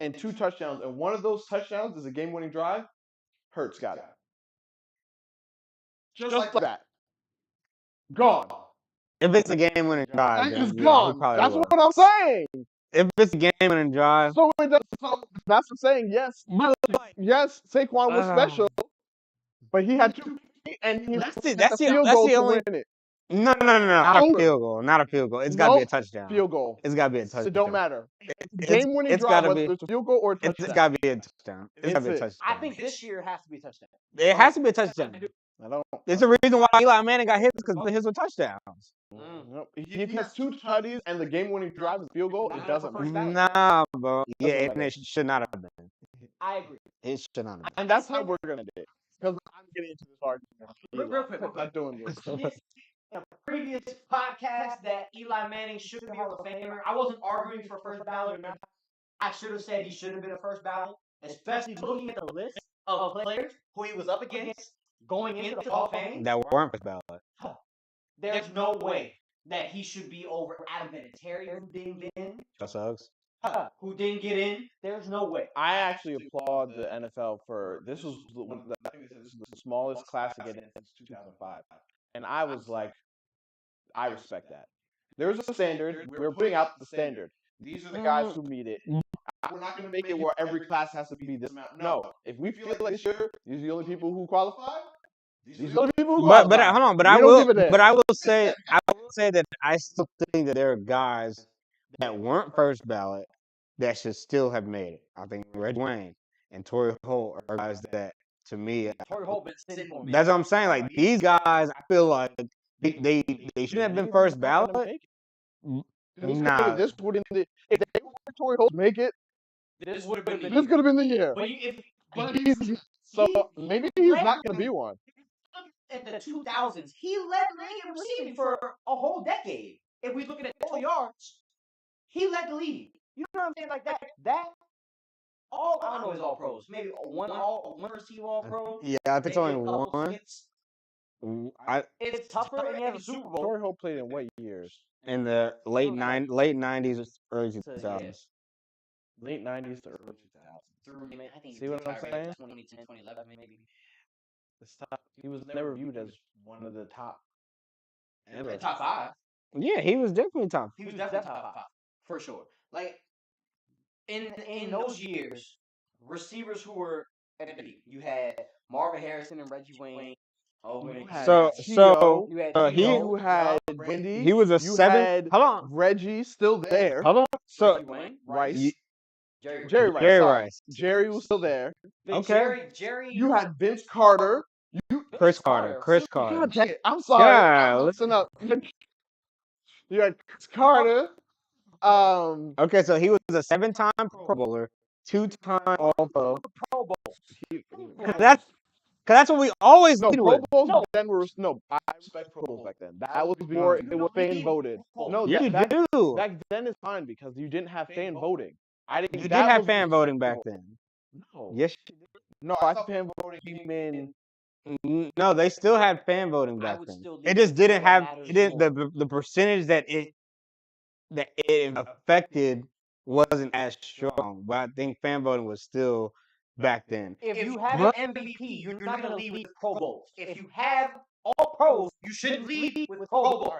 and 2 touchdowns, and one of those touchdowns is a game-winning drive, Hurts got it. Just like that. Gone. If it's a game-winning drive, It's then, gone. he probably That's will. what I'm saying. If it's a game-winning drive, So that's what I'm saying. Yes. Yes, Saquon was special, but he had 250 and he That's had the a field goal to win it. no, not a field goal, not a field goal. It's got to be a touchdown. Field goal. It's got to be a touchdown. It don't matter. It's Game-winning drive, gotta whether be. it's a field goal or a touchdown. It's got to be a touchdown. It's got to be a It's it. touchdown. I think this year has to be a touchdown. It has to be a touchdown. I don't. There's a reason why Eli Manning got hit because his were touchdowns. Nope. He has 2 tutties and the game-winning drive is a field goal. It doesn't matter. Nah, bro. Yeah, and it should not have been. I agree. It should not have been. And that's how we're gonna do it. Because I'm getting into this argument. Real quick. I'm not doing this. In a previous podcast that Eli Manning should be a Hall of Famer, I wasn't arguing for first ballot or not. I should have said he should have been a first ballot, especially looking at the list of players who he was up against going into the Hall of Fame. That weren't first ballot. There's no way that he should be over Adam Vinatieri, who didn't get in. Just Suggs. Who didn't get in. There's no way. I actually applaud the NFL for this was I think this is the smallest class to get in since 2005, and I was like, I respect that. There's a standard. We're putting out the standard. These are the guys who meet it. We're not going to make it where every class has to be this amount. No. If we feel like this year, these are the only people who qualify. These are the only people who qualify. But hold on. But I will say that I still think that there are guys that weren't first ballot that should still have made it. I think Red Wayne and Torrey Holt are guys that, to me, Torrey Holt been sitting for me. That's what I'm saying. Like these guys, I feel like they shouldn't have been first ballot. Nah. This would if they let Torrey Holt make it, This would have been this could have been the year. But Maybe he's not going to be one. At the 2000s, he led the league in receiving for a whole decade. If we look at total yards, he led the league. You know what I'm saying? Like that. All I know is all pros. Maybe one receiver all pro. Yeah, I think it's only one. It's tougher, and he has a Super Bowl. Torrey Holt played in what years? In the late 90s, early 2000s. Late 90s to early 2000s. I think See what I'm saying? 2010, 2011, maybe. He was never viewed as one of the top. Ever. Top 5. Yeah, he was definitely top. He was definitely top 5 for sure. Like in those years, receivers who were at the peak, you had Marvin Harrison and Reggie Wayne. You had So T.O., you had who had Randy. He was a You 7. had Hold on. Reggie still there. Hold on. So Reggie Wayne, Rice. Ye- Jerry Rice. Jerry sorry. Rice. Jerry was still there. Okay. Jerry. You had Vince Carter. Chris Carter. Chris Carter. God dang it. I'm sorry. Yeah, I'm messing up. You had Chris Carter. Okay, so he was a 7-time Pro Bowler, 2-time All-Pro. Pro Bowl. That's what we always No, lead Pro with. Bowls back then were no. I respect Pro Bowls back then. That was before it was fan voted. No, Yeah, you that, do. back then is fine because you didn't have fan voting. I didn't. You did that have was fan voting back then. No. Yes. No, I thought fan voting came in. No, they still had fan voting back would then. still leave It just with didn't what have matters it didn't more. the percentage that it affected wasn't as strong. But I think fan voting was still back then. If you have an MVP, you're not going to lead with Pro Bowls. If you have all pros, you should lead with Pro Bowls.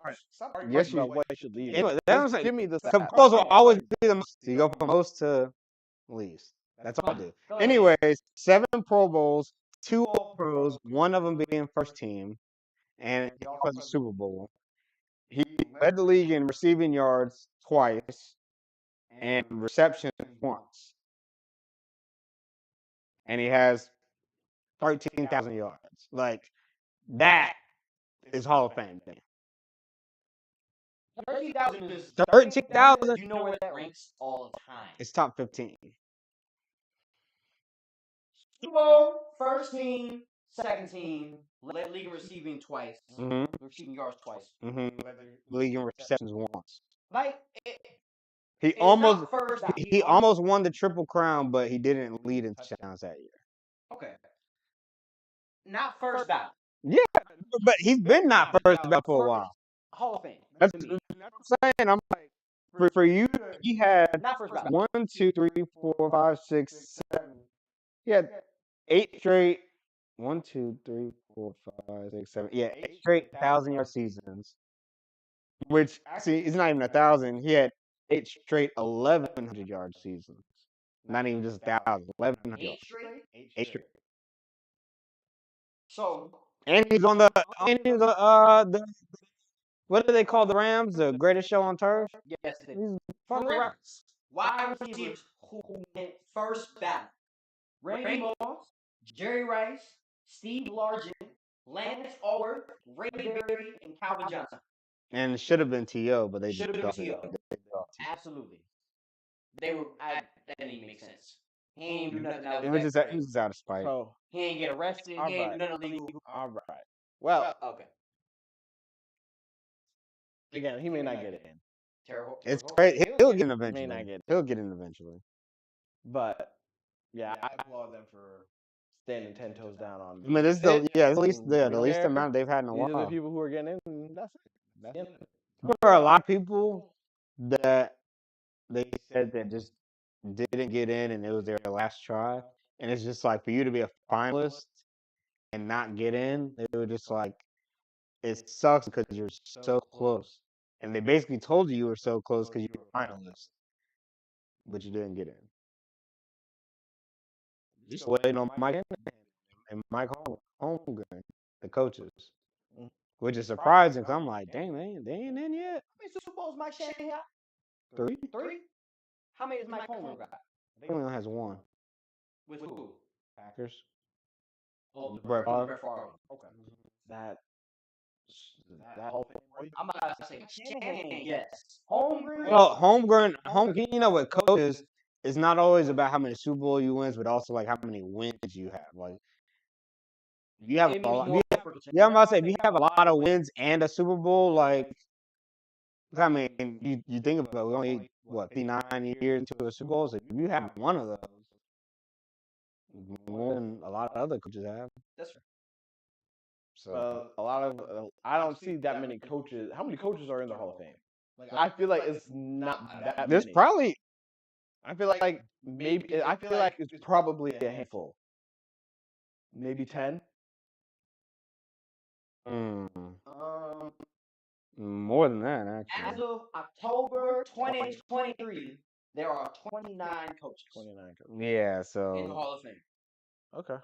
Yes, you what you should leave. Anyway, that's what I'm saying. Give me the Pro Bowls will always be the most. So you go from most to least. That's all I do. Anyways, 7 Pro Bowls, 2 All Pros, one of them being first team, and he was a Super Bowl. He led the league in receiving yards twice and receptions once. And he has 13,000 yards. Like, that is Hall of Fame. 13,000 is 13,000. You know where that ranks all the time. It's top 15. Super Bowl, first team, second team, led league in receiving twice, receiving yards twice. League in receptions once. Like He it's almost not first. he almost won the Triple Crown, but he didn't lead in touchdowns that year. Okay. Not first ballot. Yeah, but he's been not first ballot for a while. Hall of Fame. That's what I'm saying. I'm like, for you, he had Not first ballot. 1, 2, 3, 4, 5, 6, 7. He had 8 straight. 1, 2, 3, 4, 5, 6, 7. Yeah, 8 straight 1,000-yard seasons. Which actually is not even 1,000. He had 8 straight 1,100-yard seasons. Not even just 1,000. 1,100 8 yards. straight. 8 straight. So And he's on the what do they call the Rams? The greatest show on turf? yes, He's for part of the Rams. reference, wide receivers who went first ballot: Randy Moss, Jerry Rice, Steve Largent, Lance Allworth, Ray Berry, and Calvin Johnson. And it should have been T.O., but they Should have been just T.O. Absolutely. They were. That didn't even make sense. He ain't do nothing else. It was just out of spite. So, He ain't get arrested. He ain't do nothing illegal. all right. Well, Okay. again, he may not get in, Terrible. It's crazy. He'll get in may eventually. not get in, He'll get in eventually. but yeah, I applaud them for standing 10 toes down on. I mean, this is the least There. amount they've had in a These are the while. people who are getting in. And that's it. That's it. There are a lot of people that they said that just didn't get in, and it was their last try. And it's just like, for you to be a finalist and not get in, they were just like, it sucks because you're so close. And they basically told you were so close because you were a finalist, but you didn't get in. Just waiting on Mike and Mike Holmgren, the coaches, which is surprising because I'm like, dang, they ain't in yet. How many Super Bowls Mike Shanahan got? 3? 3? How many is Mike Holmgren got? He only has 1. With who? Packers. Oh, Brett Favre. Brett Favre. Okay. That whole thing. I'm about to say Shanahan, yes. Holmgren. Well, Holmgren, you know what coaches, it's not always about how many Super Bowl you win, but also like how many wins you have. Like, you have a lot. Yeah, I'm about to say, if you have a lot of wins and a Super Bowl, like, I mean, you think about it, we only, 59 years into a Super Bowl, so if you have one of those, more than a lot of other coaches have. That's right. So A lot of I don't see that many coaches. How many coaches are in the Hall of Fame? I feel like it's not that there's many. probably, I feel like maybe I feel like it's probably a handful. Maybe 10. more than that, actually. As of October 2023, there are 29 coaches 29 coaches. Yeah, in the so Hall of Fame. Okay.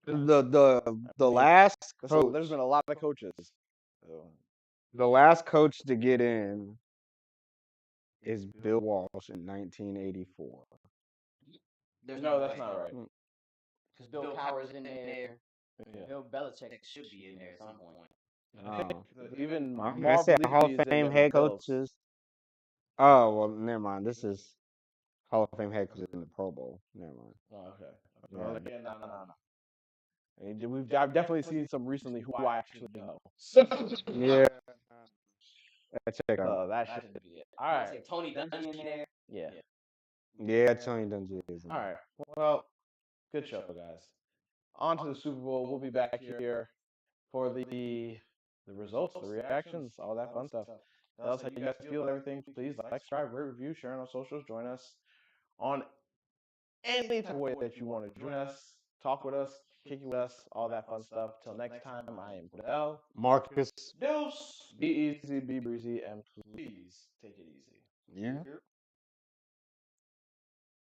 the last So coach, there's been a lot of coaches. So The last coach to get in is Bill Walsh in 1984. There's No, no that's way. not right. Because Bill Cowher's in there. Yeah. Bill Belichick should be in there at some point. I think Oh. even Like I Marv said, Hall Levy of is in Fame there with head Bills. coaches. Oh well, never mind. This is Hall of Fame head coaches in the Pro Bowl. Never mind. Oh, okay. Yeah. Well, again, no. I've definitely seen some recently who I actually know. Yeah. Check So out. that That should should be it. all I would right. say Tony Dungy in there. Yeah. Yeah, Tony Dungy is in All right. Well, good show, guys. On to the Super Bowl. We'll be back here for the results, the reactions, all that fun stuff. Tell us how you guys feel and everything. Please like, subscribe, rate, review, share on our socials. Join us on any type of way that you want to join us, talk with us, kick it with us, all that fun stuff. Till next time, I am Fidel. Marcus. Deuce. Be easy, be breezy, and please take it easy. Yeah.